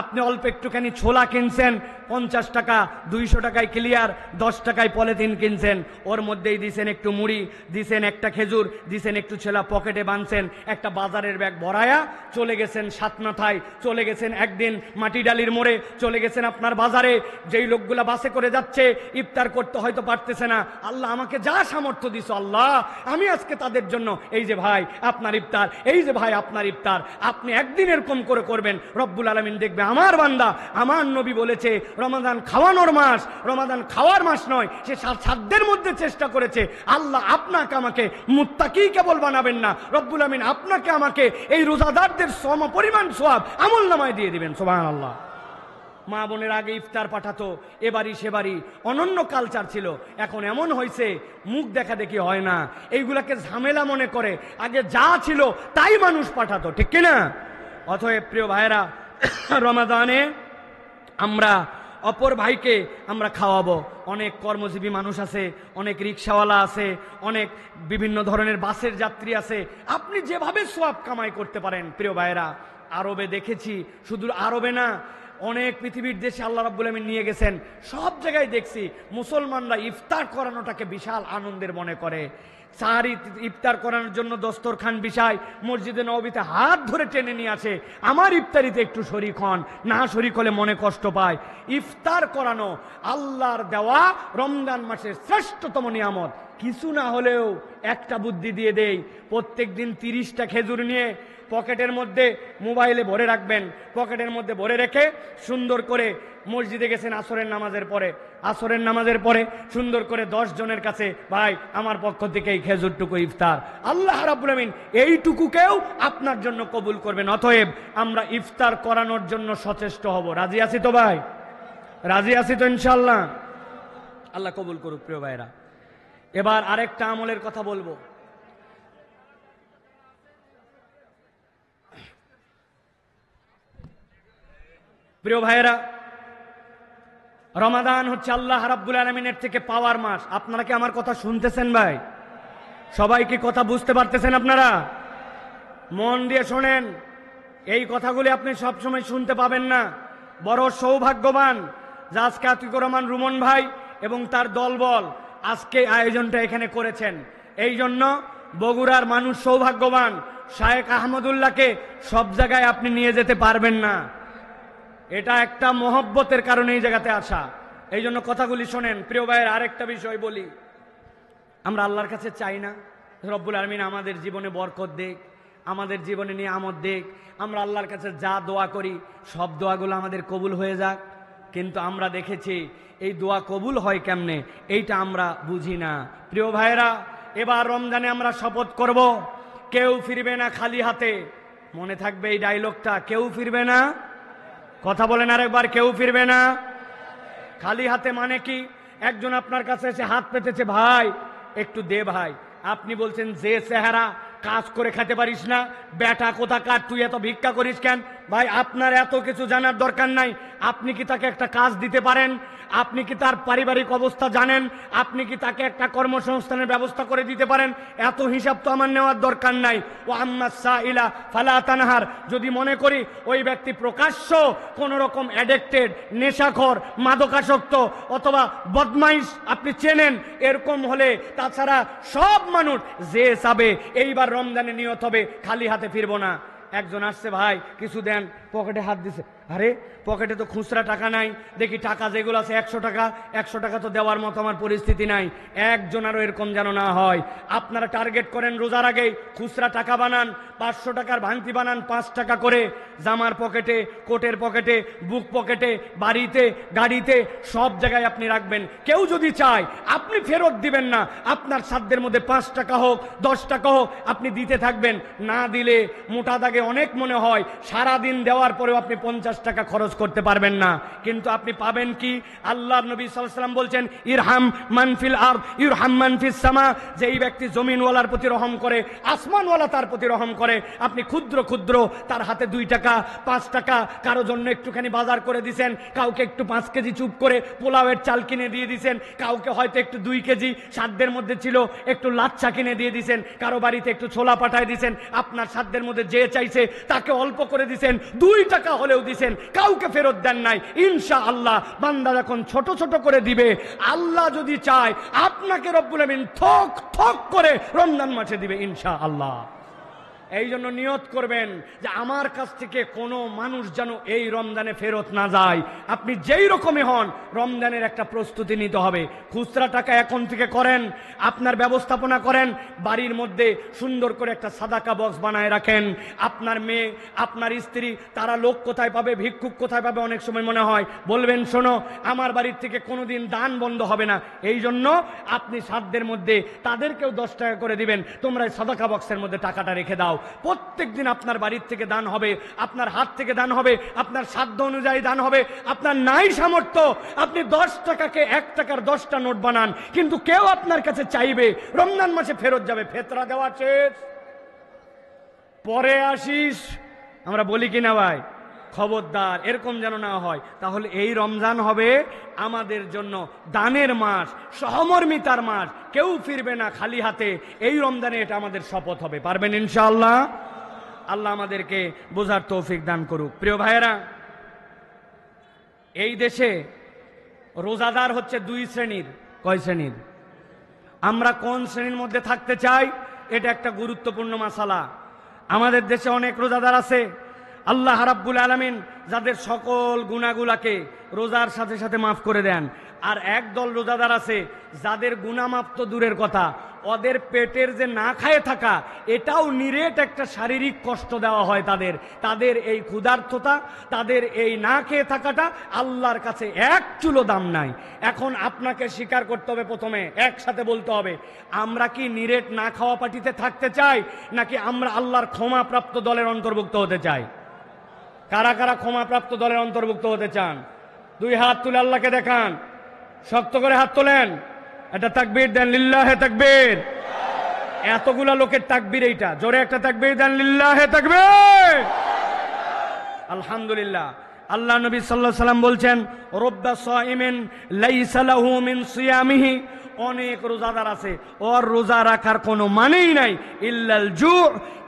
আপনি অল্প একটুখানি ছোলা কিনছেন, 50 টাকা। 200 টাকায় ক্লিয়ার। 10 টাকায় পলিথিন কিনছেন, ওর মধ্যেই দিছেন একটু মুড়ি, দিছেন একটা খেজুর, দিছেন একটু ছোলা, পকেটে বাঁধছেন, একটা বাজারের ব্যাগ ভরায়া চলে গেছেন সাতমাথায়, চলে গেছেন একদিন মাটিডালির মোড়ে, চলে গেছেন আপনার বাজারে। যেই লোকগুলা বাসে করে যাচ্ছে, ইফতার করতে হয়তো পারতেছে না, আল্লাহ আমাকে যা সামর্থ্য দিছো আল্লাহ, আমি আজকে তাদের জন্য এই যে ভাই আপনার ইফতার, এই যে ভাই আপনার ইফতার, আপনি একদিন এরকম করে করবেন, রব্বুল আলামিন দেখবে আমার বান্দা, আমার নবী বলেছে রমাদান খাওয়ানোর মাস, রমাদান খাওয়ার মাস নয়, সে সাধ্যের মধ্যে চেষ্টা করেছে। আল্লাহ আপনাকে আমাকে মুত্তাকি কেবল বানাবেন না, রব্বুল আলামিন আপনাকে আমাকে এই রোজাদারদের সম পরিমাণ সওয়াব আমলনামায় দিয়ে দিবেন। সুবহানাল্লাহ। মা বোনের আগে ইফতার পাঠাতো, এবারই সেবারই অনন্য কালচার ছিল। এখন এমন হয়েছে মুখ দেখা দেখি হয় না, এইগুলাকে ঝামেলা মনে করে আগে যা ছিল তাই মানুষ পাঠাতো, ঠিক কিনা? অতএব প্রিয় ভাইরা, রমাদানে আমরা অপর ভাইকে আমরা খাওয়াবো। অনেক কর্মজীবী মানুষ আছে, অনেক রিক্সাওয়ালা আছে, অনেক বিভিন্ন ধরনের বাসের যাত্রী আছে, আপনি যেভাবে সওয়াব কামাই করতে পারেন। প্রিয় ভাইরা, আরবে দেখেছি, শুধু আরবে না, অনেক পৃথিবীর দেশে আল্লাহ রাব্বুল আলামিন নিয়ে গেছেন, সব জায়গায় দেখছি মুসলমানরা ইফতার করানোটাকে বিশাল আনন্দের মনে করে। সাহারি ইফতার করানোর জন্য দস্তরখান বিছায়, মসজিদে নববীতে হাত ধরে টেনে নিয়ে আসে, আমার ইফতারিতে একটু শরীক হন, না শরীক হলে মনে কষ্ট পায়। ইফতার করানো আল্লাহর দেওয়া রমজান মাসের শ্রেষ্ঠতম নিয়ামত। কিছু না হলেও একটা বুদ্ধি দিয়ে দেই, প্রত্যেক দিন 30টা খেজুর নিয়ে পকেটের মধ্যে, মোবাইলে ভরে রাখবেন, পকেটের মধ্যে ভরে রেখে সুন্দর করে মসজিদে গেছেন আসরের নামাজের পরে, আসরের নামাজের পরে সুন্দর করে 10 জনের কাছে, ভাই আমার পক্ষ থেকে এই খেজুরটুকু ইফতার, আল্লাহ রাব্বুল আমিন এইটুকুকেও আপনার জন্য কবুল করবেন। অতএব আমরা ইফতার করানোর জন্য সচেষ্ট হব। রাজি আছি তো ভাই? রাজি আছি তো ইনশাআল্লাহ? আল্লাহ কবুল করুক। প্রিয় ভাইরা, এবার আরেকটা আমলের কথা বলবো। প্রিয় ভাইরা, রমাদান হচ্ছে আল্লাহ রাব্বুল আলামিনের থেকে পাওয়ার মাস। আপনারা কি আমার কথা শুনতেছেন ভাই? সবাই কি কথা বুঝতে পারতেছেন আপনারা? মন দিয়ে শোনেন, এই কথাগুলি আপনি সবসময় শুনতে পাবেন না। বড় সৌভাগ্যবান যে আজকে আতিকুর রহমান রুমন ভাই এবং তার দলবল আজকে আয়োজনটা এখানে করেছেন। এই জন্য বগুড়ার মানুষ সৌভাগ্যবান। শায়েখ আহমদুল্লাহকে সব জায়গায় আপনি নিয়ে যেতে পারবেন না, এটা একটা মহব্বতের কারণে এই জায়গাতে আসা। এই জন্য কথাগুলি শোনেন। প্রিয় ভাইয়ের আরেকটা বিষয় বলি, আমরা আল্লাহর কাছে চাই না রব্বুল আলামিন আমাদের জীবনে বরকত দেখ, আমাদের জীবনে নিয়ামত দেখ, আমরা আল্লাহর কাছে যা দোয়া করি সব দোয়াগুলো আমাদের কবুল হয়ে যাক? কিন্তু আমরা দেখেছি এই দোয়া কবুল হয় কেমনে, এইটা আমরা বুঝি না। প্রিয় ভাইয়েরা, এবার রমজানে আমরা শপথ করব, কেউ ফিরবে না খালি হাতে। মনে থাকবে এই ডায়লগটা, কেউ ফিরবে না। কথা বলেন আরেকবার, কেউ ফিরবে না খালি হাতে। মানে কি? একজন আপনার কাছে এসে হাত পেতেছে, ভাই একটু দে ভাই, আপনি বলছেন যে চেহারা কাজ করে খেতে পারিস না, বেটা কোথাকার, তুই এত ভিক্ষা করিস কেন? ভাই, আপনার এত কিছু জানার দরকার নাই। আপনি কি তাকে একটা কাজ দিতে পারেন? আপনি কি তার পারিবারিক অবস্থা জানেন? আপনি কি তাকে একটা কর্মসংস্থানের ব্যবস্থা করে দিতে পারেন? এত হিসাব তো আমার নেওয়ার দরকার নাই। ও আম্মাস সাইলা ফালা তানহার, যদি মনে করি ওই ব্যক্তি প্রকাশ্য কোন রকম অ্যাডিক্টেড, নেশাখোর, মাদকাসক্ত অথবা বদমাইশ আপনি চেনেন, এরকম হলে তাছাড়া সব মানুষ যে চাবে এইবার রমজানে নিয়ত হবে খালি হাতে ফিরবো না। একজন আসছে, ভাই কিছু দেন, পকেটে হাত দিছে, আরে পকেটে তো খুচরা টাকা নাই, দেখি টাকা যেগুলো আছে 100 টাকা, 100 টাকা তো দেওয়ার মতো আমার পরিস্থিতি নাই। একজনেরও এরকম যেন না হয়। আপনারা টার্গেট করেন রোজার আগেই খুচরা টাকা বানান, 500 টাকার ভাঙতি বানান, 5 টাকা করে জামার পকেটে, কোটের পকেটে, বুক পকেটে, বাড়িতে, গাড়িতে, সব জায়গায় আপনি রাখবেন। কেউ যদি চায় আপনি ফেরত দিবেন না, আপনার সাধ্যের মধ্যে 5 টাকা হোক, 10 টাকা হোক, আপনি দিতে থাকবেন। না দিলে মোটা দাগে অনেক মনে হয় সারাদিন দেওয়ার পরেও আপনি 50 টাকা খরচ করতে পারবেন না, কিন্তু আপনি পাবেন কি? আল্লাহর নবী সাল্লাল্লাহু আলাইহি ওয়াসাল্লাম বলছেন, ইরহাম মান ফিল আরদ ইরহাম মান ফিস সামা, যে এই ব্যক্তি জমিনওয়ালার প্রতি রহম করে, আসমানওয়ালা তার প্রতি রহম করে। আপনি ক্ষুদ্র ক্ষুদ্র তার হাতে 2 টাকা, 5 টাকা, কারো জন্য একটুখানি বাজার করে দিয়েছেন, কাউকে একটু 5 কেজি চুপ করে পোলাওয়ের চাল কিনে দিয়ে দিয়েছেন, কাউকে হয়তো একটু 2 কেজি সাধ্যের মধ্যে ছিল একটু লাচ্ছা কিনে দিয়ে দিয়েছেন, কারো বাড়িতে একটু ছোলা পাঠায় দিয়েছেন, আপনার সাধ্যের মধ্যে যে চাইছে তাকে অল্প করে দিয়েছেন, 2 টাকা হলেও দিয়েছেন, কাউকে ফেরত দেন নাই। ইনশাআল্লাহ বান্দা যখন ছোট ছোট করে দিবে, আল্লাহ যদি চায় আপনাকে রব্বুল আমিন থক থক করে রমজান মাসে দিবে ইনশাআল্লাহ। এই জন্য নিয়ত করবেন যে আমার কাছ থেকে কোনো মানুষ যেন এই রমজানে ফেরত না যায়। আপনি যেই রকমই হন, রমজানের একটা প্রস্তুতি নিতে হবে। খুচরা টাকা এখন থেকে করেন, আপনার ব্যবস্থাপনা করেন, বাড়ির মধ্যে সুন্দর করে একটা সাদাকা বক্স বানায় রাখেন। আপনার মেয়ে, আপনার স্ত্রী, তারা লোক কোথায় পাবে, ভিক্ষুক কোথায় পাবে, অনেক সময় মনে হয় বলবেন, শোনো আমার বাড়ির থেকে কোনোদিন দান বন্ধ হবে না, এই জন্য আপনি সাধ্যের মধ্যে তাদেরকেও 10 টাকা করে দিবেন, তোমরা সাদাকা বক্সের মধ্যে টাকাটা রেখে দাও। প্রত্যেক দিন আপনার বাড়ির থেকে দান হবে, আপনার হাত থেকে দান হবে, আপনার সাধ্য অনুযায়ী দান হবে। আপনার নাই সামর্থ্য, আপনি 10 টাকাকে 1 টাকার 10টা নোট বানান, কিন্তু কেউ আপনার কাছে চাইবে, রমজান মাসে ফেরত যাবে, ফেতরা দেওয়া শেষ, পরে আসিস, আমরা বলি কিনা ভাই? খবরদার এরকম যেন না হয়। তাহলে এই রমজান হবে আমাদের জন্য দানের মাস, সহমর্মিতার মাস, কেউ ফিরবে না খালি হাতে। এই রমজানে এটা আমাদের শপথ হবে, পারবেন ইনশাআল্লাহ? আল্লাহ আমাদেরকে বোঝার তৌফিক দান করুক। প্রিয় ভাইয়েরা, এই দেশে রোজাদার হচ্ছে 2 শ্রেণীর। কয় শ্রেণীর? আমরা কোন শ্রেণীর মধ্যে থাকতে চাই, এটা একটা গুরুত্বপূর্ণ মাসালা। আমাদের দেশে অনেক রোজাদার আছে, আল্লাহ রাব্বুল আলামিন যাদের সকল গুনাহগুলোকে রোজার সাথে সাথে মাফ করে দেন। আর একদল রোজাদার আছে যাদের গুনাহ মাফ তো দূরের কথা, ওদের পেটের যে না খায়ে থাকা, এটাও নিরেট একটা শারীরিক কষ্ট দেওয়া হয় তাদের। তাদের এই ক্ষুধার্ততা, তাদের এই না খেয়ে থাকাটা আল্লাহর কাছে এক চুলো দাম নাই। এখন আপনাকে স্বীকার করতে হবে, প্রথমে একসাথে বলতে হবে, আমরা কি নিরেট না খাওয়া পাটিতে থাকতে চাই, নাকি আমরা আল্লাহর ক্ষমাপ্রাপ্ত দলের অন্তর্ভুক্ত হতে চাই? কারা কারা ক্ষমাপ্রাপ্ত দলের অন্তর্ভুক্ত হতে চান? 2 হাত তুলে আল্লাহকে দেখান, শক্ত করে হাত তোলেন, এটা তাকবীর দেন, লিল্লাহে তাকবীর। এতগুলা লোকের তাকবীর এইটা, জোরে একটা তাকবীর দেন, লিল্লাহে তাকবীর। আলহামদুলিল্লাহ। আল্লাহ নবী সাল্লাল্লাহু আলাইহি ওয়াসাল্লাম বলছেন, রব্বা সাইমিন লাইসা লাহু মিন সিয়ামিহি, অনেক রোজাদার আছে, ওর রোজা রাখার কোনো মানেই নাই, ইল্লাল জু,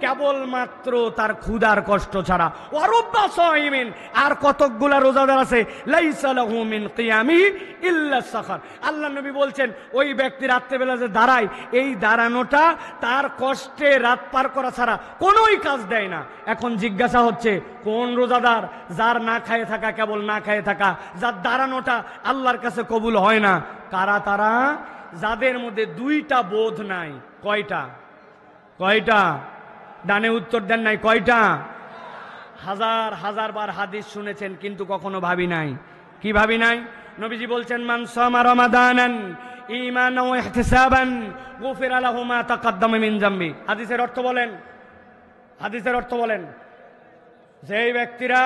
কেবলমাত্র তার ক্ষুধার কষ্ট ছাড়া। ওয়ারুব্বা সাইমিন, আর কতকগুলা রোজাদার আছে, লাইসা লাহু মিন কিয়ামিহি ইল্লাস সাখার। আল্লাহ নবী বলছেন, ওই ব্যক্তি রাত্রেবেলা যে দাঁড়ায়, এই দাঁড়ানোটা তার কষ্টে রাত পার করা ছাড়া কোনোই কাজ দেয় না। এখন জিজ্ঞাসা হচ্ছে, কোন রোজাদার? যার না খায়ে থাকা, কেবল না খায়ে থাকা, যার দাঁড়ানোটা আল্লাহর কাছে কবুল হয় না। কারা তারা? যাদের মধ্যে 2টা বোধ নাই। কয়টা? কয়টা? ডানে উত্তর দেন নাই। কয়টা? হাজার হাজার বার হাদিস শুনেছেন, কিন্তু কখনো ভাবি নাই। কি ভাবি নাই? নবীজি বলছেন, মান সামা রমাদানান ঈমানান ওয়া ইহতিসাবান গুফিরা লাহু মা তাকাদ্দামা মিন যামবি। হাদিসের অর্থ বলেন, হাদিসের অর্থ বলেন। যেই ব্যক্তিরা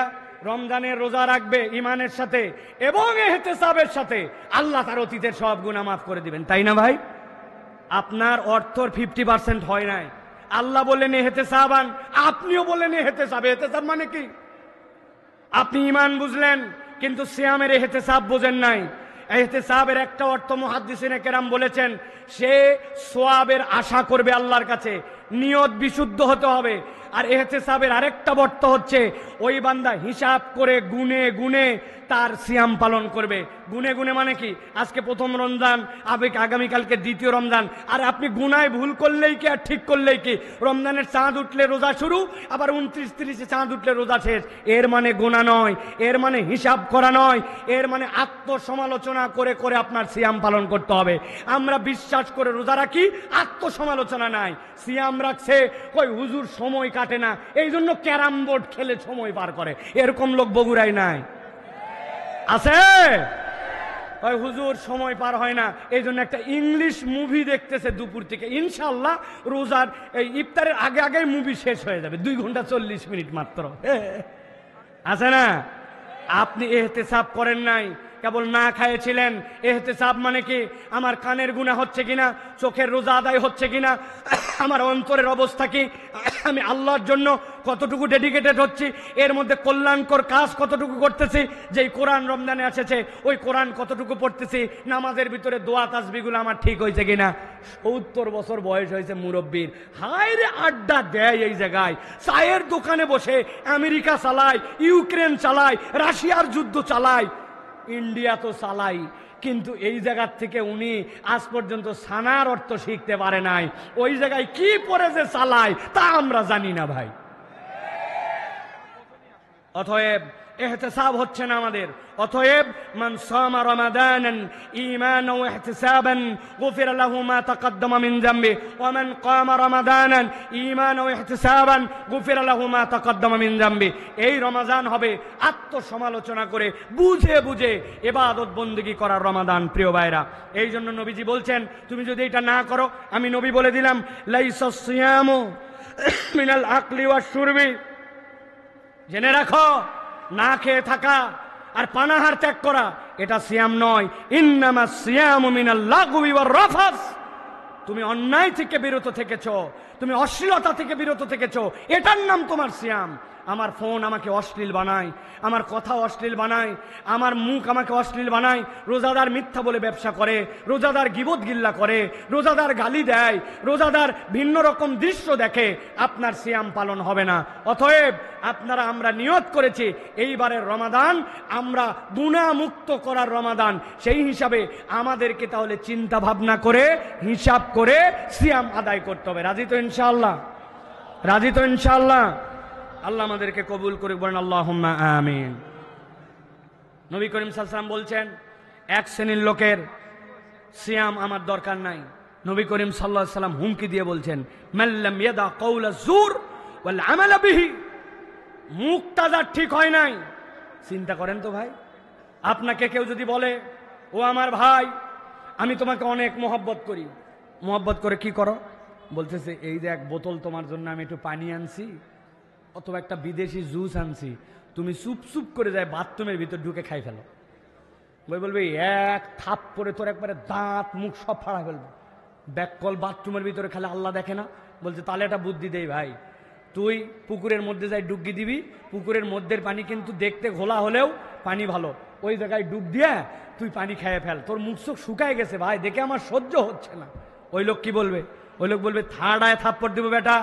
রমজানের রোজা রাখবে ঈমানের সাথে এবং ইহতিসাবের সাথে, আল্লাহ তার অতীতের সব গুনাহ মাফ করে দিবেন। তাই না ভাই? আপনার অর্থর 50% হয় নাই, আল্লাহ বললেন ইহতিসাবান, আপনিও বললেন ইহতিসাব। ইহতিসাব মানে কি? আপনি ঈমান বুঝলেন কিন্তু সিয়ামের ইহতিসাব বুঝেন নাই। ইহতিসাবের একটা অর্থ মুহাদ্দিসিনে কেরাম বলেছেন, সে সওয়াবের আশা করবে আল্লাহর কাছে, নিয়ত বিশুদ্ধ হতে হবে। আর ইহতিসাবের আরেকটা অর্থ হচ্ছে ওই বান্দা হিসাব করে গুনে গুনে তার সিয়াম পালন করবে। গুনে গুনে মানে কি? আজকে প্রথম রমজান, আগামীকালকে দ্বিতীয় রমজান, আর আপনি গুনায় ভুল করলেই কি আর ঠিক করলেই কি? রমজানের চাঁদ উঠলে রোজা শুরু, আবার 29-30-এ চাঁদ উঠলে রোজা শেষ। এর মানে গোনা নয়, এর মানে হিসাব করা নয়, এর মানে আত্মসমালোচনা করে করে আপনার সিয়াম পালন করতে হবে। আমরা বিশ্বাস করে রোজা রাখি, আত্মসমালোচনা নাই। সিয়াম রাখছে কই হুজুর সময় কাটে না, এই জন্য ক্যারাম বোর্ড খেলে সময় পার করে, এরকম লোক বগুড়ায় নাই? আছে? ওই হুজুর সময় পার হয় না, এই জন্য একটা ইংলিশ মুভি দেখতেছে দুপুর থেকে। ইনশাল্লাহ রোজার এই ইফতারের আগে আগে মুভি শেষ হয়ে যাবে, 2 ঘন্টা 40 মিনিট মাত্র। আছে না? আপনি ইহতিসাব করেন নাই, কেবল না খাইয়েছিলেন। ইহতিসাব মানে কি? আমার কানের গুনাহ হচ্ছে কিনা, চোখের রোজা আদায় হচ্ছে কিনা, আমার অন্তরের অবস্থা কি, আমি আল্লাহর জন্য কতটুকু ডেডিকেটেড হচ্ছি, এর মধ্যে কল্যাণকর কাজ কতটুকু করতেছি, যেই কোরআন রমজানে এসেছে ওই কোরআন কতটুকু পড়তেছি, নামাজের ভিতরে দোয়া তাসবিহগুলো আমার ঠিক হয়েছে কিনা। 70 বছর বয়স হয়েছে মুরব্বীর, হায় রে আড্ডা দেয় এই জায়গায়, চায়ের দোকানে বসে আমেরিকা চালায়, ইউক্রেন চালায়, রাশিয়ার যুদ্ধ চালায়, ইন্ডিয়া তো চালাই, কিন্তু এই জায়গার থেকে উনি আজ পর্যন্ত সানার অর্থ শিখতে পারে নাই। ওই জায়গায় কি পরে যে চালায় তা আমরা জানি না ভাই। অতএব ইহতিসাব হচ্ছে না আমাদের। অতএব মান সামা রমাদানান ঈমানান ওয়া ইহতিসাবান গুফিরা লাহু মা তাকদ্দামা মিন যামবি ওয়া মান কামা রমাদানান ঈমানান ওয়া ইহতিসাবান গুফিরা লাহু মা তাকদ্দামা মিন যামবি। এই রমাদান হবে আত্মসমালোচনা করে বুঝে বুঝে ইবাদত বন্দেগী করার রমাদান। প্রিয় ভাইরা, এই জন্য নবীজি বলছেন, তুমি যদি এটা না করো, আমি নবী বলে দিলাম, লাইসাস সিয়ামু মিনাল আকলি ওয়াশ শুরবি। জেনে রাখো, না খেয়ে থাকা আর পানাহার ত্যাগ করা এটা সিয়াম নয়। ইন্নামাস সিয়ামু মিনাল লাগবি ওয়ার রাফাস। তুমি অন্যায় থেকে বিরত থেকেছো, তুমি অশ্লীলতা থেকে বিরত থেকেছো, এটার নাম তোমার সিয়াম। আমার ফোন আমাকে অশ্লীল বানায়, আমার কথা অশ্লীল বানায়, আমার মুখ আমাকে অশ্লীল বানায়। রোজাদার মিথ্যা বলে ব্যবসা করে, রোজাদার গীবত গিল্লা করে, রোজাদার গালি দেয়, রোজাদার ভিন্ন রকম দৃশ্য দেখে, আপনার সিয়াম পালন হবে না। অতএব আমরা নিয়ত করেছি এইবারের রমাদান আমরা গুনাহমুক্ত করার রমাদান। সেই হিসাবে আমাদেরকে তাহলে চিন্তা ভাবনা করে হিসাব করে সিয়াম আদায় করতে হবে। রাজি তো ইনশাআল্লাহ? রাজি তো ইনশাআল্লাহ? আল্লাহ আমাদেরকে কবুল করে, বলেন আল্লাহুম্মা আমিন। নবী করিম সাল্লাল্লাহু আলাইহি ওয়াসাল্লাম বলছেন, এক শ্রেণীর লোকের সিয়াম আমার দরকার নাই। নবী করিম সাল্লাল্লাহু আলাইহি ওয়াসাল্লাম হুমকি দিয়ে বলছেন, মাল্লাম ইয়াদা কাওলা যুর ওয়াল আমাল বিহি। মুখটা যার ঠিক হয় নাই, চিন্তা করেন তো ভাই, আপনাকে কেউ যদি বলে, ও আমার ভাই, আমি তোমাকে অনেক মহব্বত করি, মহব্বত করে কি করো? বলতেছে, এই যে এক বোতল তোমার জন্য আমি একটু পানি আনছি, অথবা একটা বিদেশি জুস আনছি, তুমি চুপ চুপ করে যায় বাথরুমের ভিতর ঢুকে খাই ফেলো। বই বলবে, এক থাপ করে তোর একবারে দাঁত মুখ সব ফাড়া ফেলবো। ব্যাককল বাথরুমের ভিতরে খালে আল্লাহ দেখে না? বলছে, তাহলে একটা বুদ্ধি দেই ভাই, তুই পুকুরের মধ্যে যাই ডুবকি দিবি, পুকুরের মধ্যের পানি কিন্তু দেখতে ঘোলা হলেও পানি ভালো, ওই জায়গায় ডুব দিয়ে তুই পানি খেয়ে ফেল, তোর মুখ চোখ শুকায় গেছে ভাই, দেখে আমার সহ্য হচ্ছে না। ওই লোক কি বলবে? ওই লোক বলবে, থার্ড আয় থাপ্পড় দিব বেটা,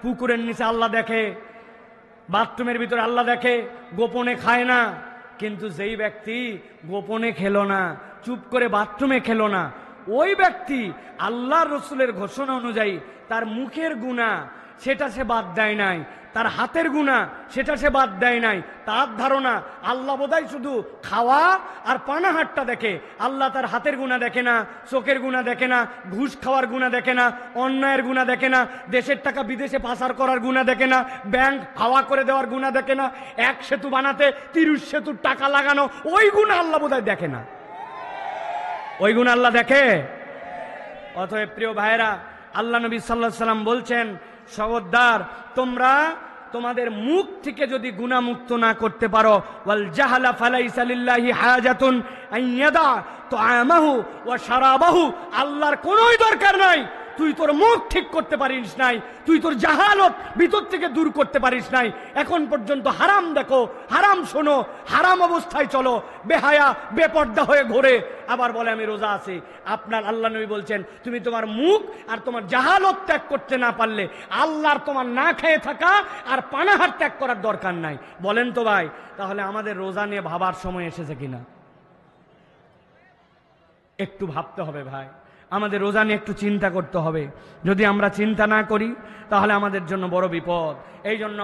পুকুরের নিচে আল্লাহ দেখে, বাথরুমের ভিতরে আল্লাহ দেখে, গোপনে খায় না। কিন্তু যেই ব্যক্তি গোপনে খেলো না, চুপ করে বাথরুমে খেলো না, ওই ব্যক্তি আল্লাহর রসুলের ঘোষণা অনুযায়ী তার মুখের গুনাহ সেটা সে বাদ দেয় নাই, তার হাতের গুনাহ সেটা সে বাদ দেয় নাই। তার ধারণা আল্লাহ বোধহয় শুধু খাওয়া আর পানাহারটা দেখে, আল্লাহ তার হাতের গুনাহ দেখে না, চোখের গুনাহ দেখে না, ঘুষ খাওয়ার গুনাহ দেখে না, অন্যায়ের গুনাহ দেখে না, দেশের টাকা বিদেশে পাচার করার গুনাহ দেখে না, ব্যাংক হাওয়া করে দেওয়ার গুনাহ দেখে না, এক সেতু বানাতে 30 সেতুর টাকা লাগানো, ওই গুনাহ আল্লাহ বোধহয় দেখে না। ওই গুনাহ আল্লাহ দেখে? অতএব প্রিয় ভাইরা, আল্লাহ নবী সাল্লাল্লাহু আলাইহি ওয়াসাল্লাম বলছেন, খবরদার, তোমরা তোমাদের মুখ থেকে যদি গুনাহমুক্ত না করতে পারো, ওয়াল জাহালা ফালাইসা লিল্লাহি হাজাতুন আন ইয়াদা তুআমাহু ওয়া শারাবাহু, আল্লাহর কোনোই দরকার নাই তুই তোর মুখ ঠিক করতে পারিস নাই, তুই তোর জাহালত ভিতর থেকে দূর করতে পারিস নাই। এখন পর্যন্ত হারাম দেখো, হারাম শোনো, হারাম অবস্থায় চলো, বেহায়া বেপর্দা হয়ে ঘোরে, আবার বলে আমি রোজা আছি। আপনার আল্লাহ নবী বলছেন, তুমি তোমার মুখ আর তোমার জাহালত ত্যাগ করতে না পারলে আল্লাহর তোমার না খেয়ে থাকা আর পানাহার ত্যাগ করার দরকার নাই। বলেন তো ভাই, তাহলে আমাদের রোজা নিয়ে ভাবার সময় এসেছে কিনা? একটু ভাবতে হবে ভাই, আমাদের রোজা নিয়ে একটু চিন্তা করতে হবে। যদি আমরা চিন্তা না করি তাহলে আমাদের জন্য বড় বিপদ। এই জন্য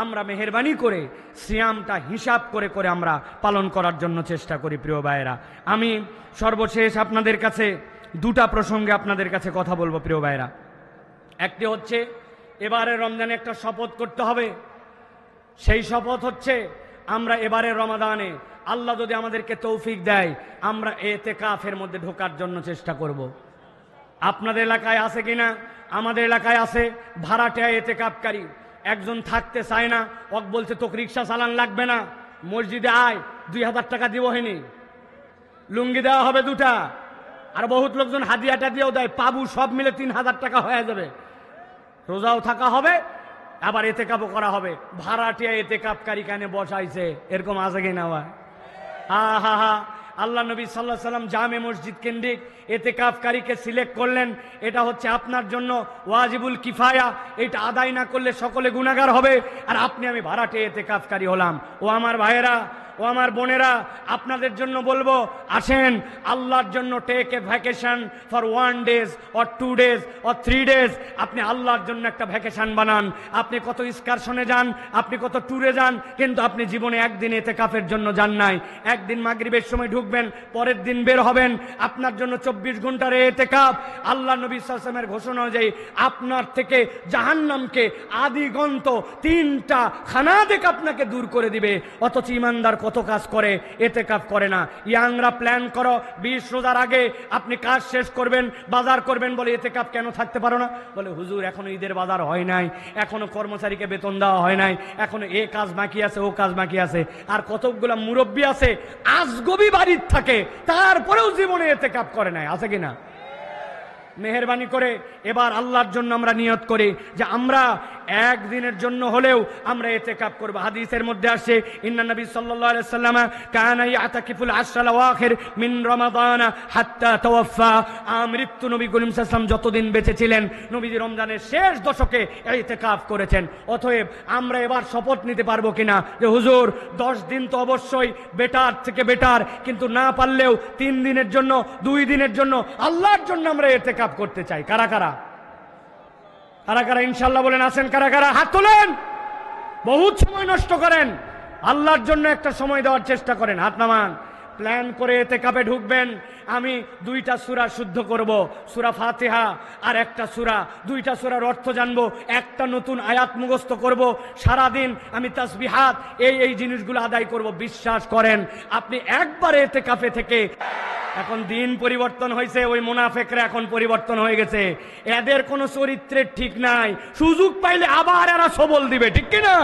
আমরা মেহেরবানি করে সিয়ামটা হিসাব করে করে আমরা পালন করার জন্য চেষ্টা করি। প্রিয় ভাইয়েরা, আমি সর্বশেষ আপনাদের কাছে দুটা প্রসঙ্গে আপনাদের কাছে কথা বলবো। প্রিয় ভাইয়েরা, একটি হচ্ছে এবারে রমজানে একটা শপথ করতে হবে। সেই শপথ হচ্ছে আমরা এবারে রমাদানে আল্লাহ যদি আমাদেরকে তৌফিক দেয় আমরা ইতিকাফের মধ্যে ঢোকার জন্য চেষ্টা করব। আপনাদের এলাকায় আছে কিনা? আমাদের এলাকায় আছে। ভাড়াটিয়া ইতিকাফকারী একজন থাকতে চায় না, ওক বলছে তোকে রিক্সা চালান লাগবে না, মসজিদে আয়, 2000 টাকা দিব হয়নি, লুঙ্গি দেওয়া হবে 2টা, আর বহুত লোকজন হাদিয়াটা দিয়েও দেয়, পাবু সব মিলে 3000 টাকা হয়ে যাবে, রোজাও থাকা হবে আবার ইতিকাফও করা হবে। ভাড়াটিয়া ইতিকাফকারী কানে বসাইছে, এরকম আছে কিনা ভাই? হা হা। আল্লাহ নবী সাল্লাল্লাহু আলাইহি ওয়াসাল্লাম জামে মসজিদ কেন্দ্রিক ইতিকাফকারীকে সিলেক্ট করলেন। এটা হচ্ছে আপনার জন্য ওয়াজিবুল কিফায়া, এটা আদায় না করলে সকলে গুনাহগার হবে। আর আপনি আমি ভাড়াটিয়া ইতিকাফকারী হলাম। ও আমার ভাইয়েরা, ও আমার বোনেরা, আপনাদের জন্য বলবো, আসেন আল্লাহর জন্য take a vacation for 1 days or 2 days or 3 days। আপনি আল্লাহর জন্য একটা ভ্যাকেশন বানান। আপনি কত এক্সকারশনে যান, আপনি কত ট্যুরে যান, কিন্তু আপনি জীবনে একদিন ইতিকাফের জন্য যান নাই। একদিন মাগরিবের সময় ঢুকবেন, পরের দিন বের হবেন, আপনার জন্য 24 ঘন্টার ইতিকাফ। আল্লাহ নবী সাল্লাল্লাহু আলাইহি ওয়াসাল্লামের ঘোষণা অনুযায়ী আপনার থেকে জাহান্নামকে আদিগন্ত 3টা খানাদেক আপনাকে দূর করে দিবে। অথচ ইমানদার কত কাজ করে, ইতিকাফ করে না। ইয়াংরা প্ল্যান করো 20 রোজার আগে আপনি কাজ শেষ করবেন, বাজার করবেন, বলে ইতিকাফ কেন থাকতে পারো না? বলে হুজুর এখনো ঈদের বাজার হয় নাই, এখনো কর্মচারীকে বেতন দেওয়া হয় নাই, এখনো এ কাজ বাকি আছে, ও কাজ বাকি আছে। আর কতগুলা মুরব্বী আছে আজগবি বাড়ির থাকে, তারপরেও জীবনে ইতিকাফ করে নাই, আছে কিনা? মেহেরবানি করে এবার আল্লাহর জন্য আমরা নিয়ত করি যে আমরা একদিনের জন্য হলেও আমরা ইতিকাফ করব। হাদিসের মধ্যে আসে, ইন্না নবী সাল্লাল্লাহু আলাইহি ওয়াসাল্লাম কানা ইয়াতাকিফুল আশরাল আওয়াখির মিন রমাদান হাত্তা তাওয়াফা। মৃত্যু নবী করিম সাল্লাল্লাহু আলাইহি ওয়াসাল্লাম যতদিন বেঁচে ছিলেন নবীজি রমজানের শেষ দশকে ইতিকাফ করেছেন। অতএব আমরা এবার শপথ নিতে পারবো কিনা যে হুজুর 10 দিন তো অবশ্যই বেটার থেকে বেটার, কিন্তু না পারলেও 3 দিনের জন্য, 2 দিনের জন্য আল্লাহর জন্য আমরা ইতিকাফ করতে চাই। কারা কারা কারা কারা ইনশাআল্লাহ বলেন, আছেন কারা কারা? হাত তোলেন। বহুত সময় নষ্ট করেন, আল্লাহর জন্য একটা সময় দেওয়ার চেষ্টা করেন। হাত নামান। প্ল্যান করে ইতিকাফে ঢুকবেন। আমি 2টা সূরা শুদ্ধ করব, সূরা ফাতিহা আর একটা সূরা, 2টা সূরার অর্থ জানবো, একটা নতুন আয়াত মুখস্থ করব। সারা দিন আমি তাসবিহাত এই জিনিসগুলো আদায় করব। বিশ্বাস করেন আপনি একবার ইতিকাফে থেকে, এখন দিন পরিবর্তন হয়েছে, ওই মুনাফিকরা এখন পরিবর্তন হয়ে গেছে, এদের কোনো চরিত্রের ঠিক নাই, সুযোগ পাইলে আবার এরা সবল দিবে, ঠিক কিনা?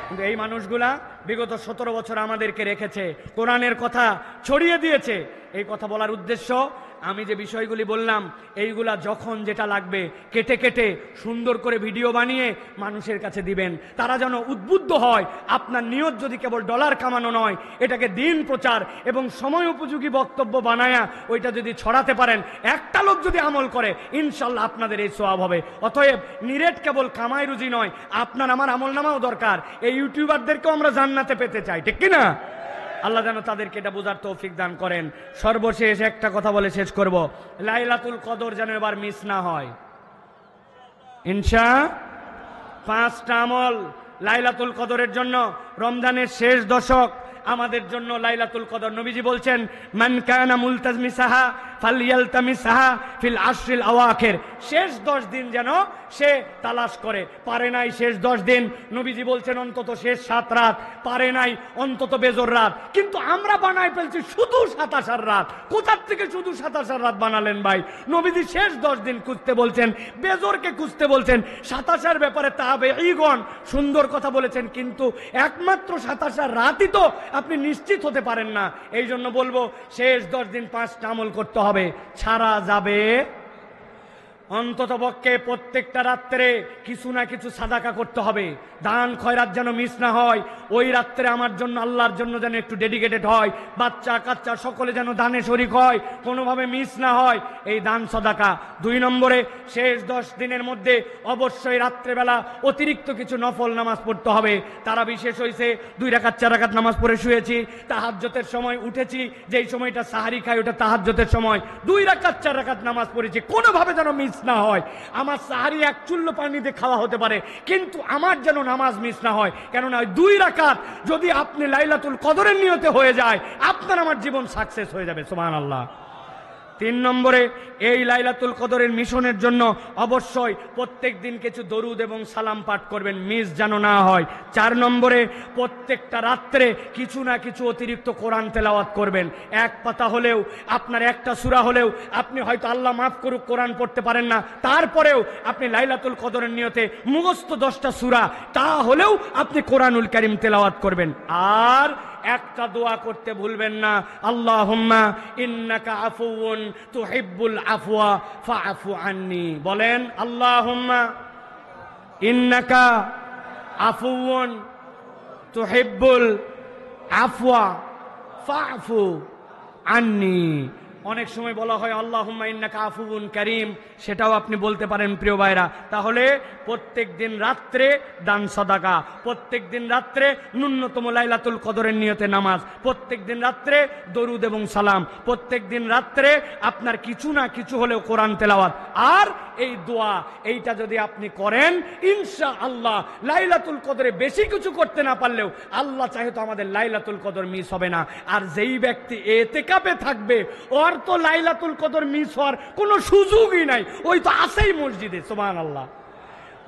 কিন্তু এই মানুষগুলা বিগত 17 বছর আমাদেরকে রেখেছে, কোরআনের কথা ছড়িয়ে দিয়েছে। এই কথা বলার উদ্দেশ্য, আমি যে বিষয়গুলি বললাম এইগুলা যখন যেটা লাগবে কেটে কেটে সুন্দর করে ভিডিও বানিয়ে মানুষের কাছে দিবেন, তারা যেন উদ্বুদ্ধ হয়। আপনার নিয়ত যদি কেবল ডলার কামানো নয়, এটাকে দিন প্রচার এবং সময় উপযোগী বক্তব্য বানায়া ওইটা যদি ছড়াতে পারেন, একটা লোক যদি আমল করে, ইনশাল্লাহ আপনাদের এই সওয়াব হবে। অতএব নিরেট কেবল কামাই রুজি নয়, আপনার আমার আমল নামাও দরকার। এই ইউটিউবারদেরকেও আমরা জান্নাতে পেতে চাই, ঠিক কিনা? আল্লাহ যেন তাদেরকে এটা বোঝার তৌফিক দান করেন। সর্বশেষ একটা কথা বলে শেষ করব, লাইলাতুল কদর যেন এবার মিস না হয়। ইনশাআল্লাহ 5টা আমল লাইলাতুল কদরের জন্য। রমজানের শেষ দশক আমাদের জন্য লাইলাতুল কদর। নবীজি বলছেন, মান কানা মুলতামিসাহা ফালইয়ালতামিসাহা ফিল আশরিল আওয়াখির। শেষ 10 দিন যেন সে তালাশ করে। পারে নাই শেষ 10 দিন, নবীজি বলছেন অন্তত শেষ 7 রাত, পারে নাই অন্তত বেজর রাত। কিন্তু আমরা বানাই ফেলছি শুধু 27 রাত। কোথার থেকে শুধু 27 রাত বানালেন ভাই? নবীজি শেষ 10 দিন খুঁজতে বলছেন, বেজরকে খুঁজতে বলছেন। 27 ব্যাপারে তাবেঈগণ সুন্দর কথা বলেছেন, কিন্তু একমাত্র 27 রাতই তো আপনি নিশ্চিত হতে পারেন না। এই জন্য বলবো শেষ 10 দিন 5টা আমল করতে হবে, ছাড়া যাবে অন্তত পক্ষে প্রত্যেকটা রাত্রে কিছু না কিছু সাদাকা করতে হবে। দান খয়রাত যেন মিস না হয়। ওই রাত্রে আমার জন্য, আল্লাহর জন্য যেন একটু ডেডিকেটেড হয়। বাচ্চা কাচ্চা সকলে যেন দানে শরিক হয়, কোনোভাবে মিস না হয় এই দান সাদাকা। 2 নম্বরে, শেষ 10 দিনের মধ্যে অবশ্যই রাত্রেবেলা অতিরিক্ত কিছু নফল নামাজ পড়তে হবে। তারা বিশেষ হয়েছে 2 রাকাত 4 রাকাত নামাজ পড়ে শুয়েছি, তাহাজ্জুদের সময় উঠেছি, যেই সময়টা সাহারি খাই ওটা তাহাজ্জুদের সময়, 2 রাকাত 4 রাকাত নামাজ পড়েছি, কোনোভাবে যেন মিস না হয়। আমার সাহারি 1 চুল্লু পানিতে খাওয়া হতে পারে, কিন্তু আমার যেন নামাজ মিস না হয়। কেননা ওই 2 রাকাত যদি আপনি লাইলাতুল কদরের নিয়তে হয়ে যায়, আপনার আমার জীবন সাকসেস হয়ে যাবে। সুবহানাল্লাহ। 3 নম্বরে, এই লাইলাতুল কদরের মিশনের জন্য অবশ্যই প্রত্যেক দিন কিছু দরুদ এবং সালাম পাঠ করবেন, মিস যেন না হয়। 4 নম্বরে, প্রত্যেকটা রাত্রে কিছু না কিছু অতিরিক্ত কোরআন তেলাওয়াত করবেন। 1 পাতা হলেও, আপনার একটা সূরা হলেও, আপনি হয়তো আল্লাহ মাফ করুক কোরআন পড়তে পারেন না, তারপরেও আপনি লাইলাতুল কদরের নিয়তে মুখস্থ 10টা সূরা তা হলেও আপনি কোরআনুল কারীম তেলাওয়াত করবেন। আর একটা দোয়া করতে ভুলবেন না, আল্লাহুম্মা ইন্নাকা আফুউন তুহিব্বুল আফওয়া ফাআফু আন্নি। বলেন, আল্লাহুম্মা ইন্নাকা আফুউন তুহিব্বুল আফওয়া ফাআফু আন্নি। অনেক সময় বলা হয় আল্লাহুম্মা ইন্নাকা আফুউন কারীম, সেটাও আপনি বলতে পারেন প্রিয় ভাইরা। তাহলে প্রত্যেক দিন রাত্রে দান সাদাকা, প্রত্যেক দিন রাত্রে ন্যূনতম লাইলাতুল কদরের নিয়তে নামাজ, প্রত্যেক দিন রাত্রে দরুদ এবং সালাম, প্রত্যেক দিন রাত্রে আপনার কিছু না কিছু হলেও কোরআন তেলাওয়াত। আর এই দোয়া, এইটা যদি আপনি করেন, ইনশাআল্লাহ লাইলাতুল কদরে বেশি কিছু করতে না পারলেও আল্লাহ চাহে তো আমাদের লাইলাতুল কদর মিস হবে না। আর যেই ব্যক্তি এতেকাফে থাকবে, ওর তো লাইলাতুল কদর মিস হওয়ার কোনো সুযোগই নাই, ওই তো আছেই মসজিদে। সুবহানাল্লাহ।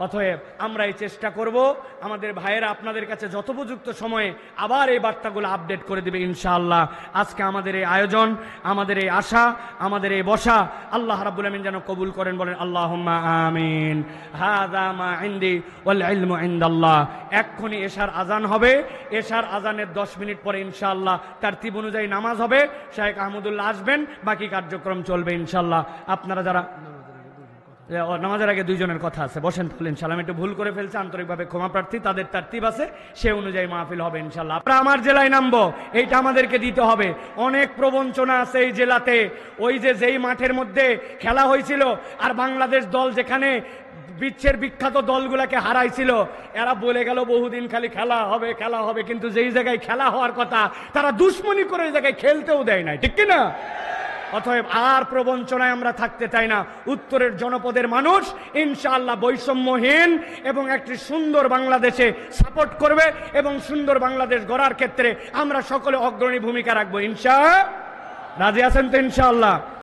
অতএব আমরা এই চেষ্টা করব, আমাদের ভাইয়েরা আপনাদের কাছে যথোপযুক্ত সময়ে আবার এই বার্তাগুলো আপডেট করে দেবে ইনশাআল্লাহ। আজকে আমাদের এই আয়োজন, আমাদের এই আশা, আমাদের এই বসা আল্লাহ রাব্বুল আমিন যেন কবুল করেন। বলেন আল্লাহুম্মা আমিন। হাযা মা ইনদি ওয়াল ইলমু ইনদাল্লাহ। এক্ষুনি এশার আজান হবে, এশার আজানের 10 মিনিট পরে ইনশাআল্লাহ তারতিব অনুযায়ী নামাজ হবে। শায়েখ আহমদুল্লাহ আসবেন, বাকি কার্যক্রম চলবে ইনশাআল্লাহ। আপনারা যারা নামাজের আগে 2 জনের কথা আছে, বসেন তাহলে ইনশাআল্লাহ। আমি একটু ভুল করে ফেলছি, আন্তরিকভাবে ক্ষমা প্রার্থী। তাদের তারতিব আছে, সে অনুযায়ী মাহফিল হবে ইনশাআল্লাহ। আমরা আমার জেলায় নামবো, এইটা আমাদেরকে দিতে হবে। অনেক প্রবঞ্চনা আছে এই জেলাতে। ওই যেই মাঠের মধ্যে খেলা হয়েছিল আর বাংলাদেশ দল যেখানে বিশ্বের বিখ্যাত দলগুলাকে হারাইছিল, এরা বলে গেল বহুদিন খালি খেলা হবে খেলা হবে, কিন্তু যেই জায়গায় খেলা হওয়ার কথা তারা দুশ্মনী করে ওই জায়গায় খেলতেও দেয় নাই, ঠিক কিনা? অতএব আর প্রবঞ্চনায় আমরা থাকতে চাই না। উত্তরের জনপদের মানুষ ইনশাআল্লাহ বৈষম্যহীন এবং একটি সুন্দর বাংলাদেশে সাপোর্ট করবে, এবং সুন্দর বাংলাদেশ গড়ার ক্ষেত্রে আমরা সকলে অগ্রণী ভূমিকা রাখবো ইনশাআল্লাহ। রাজি আছেন তো ইনশাআল্লাহ?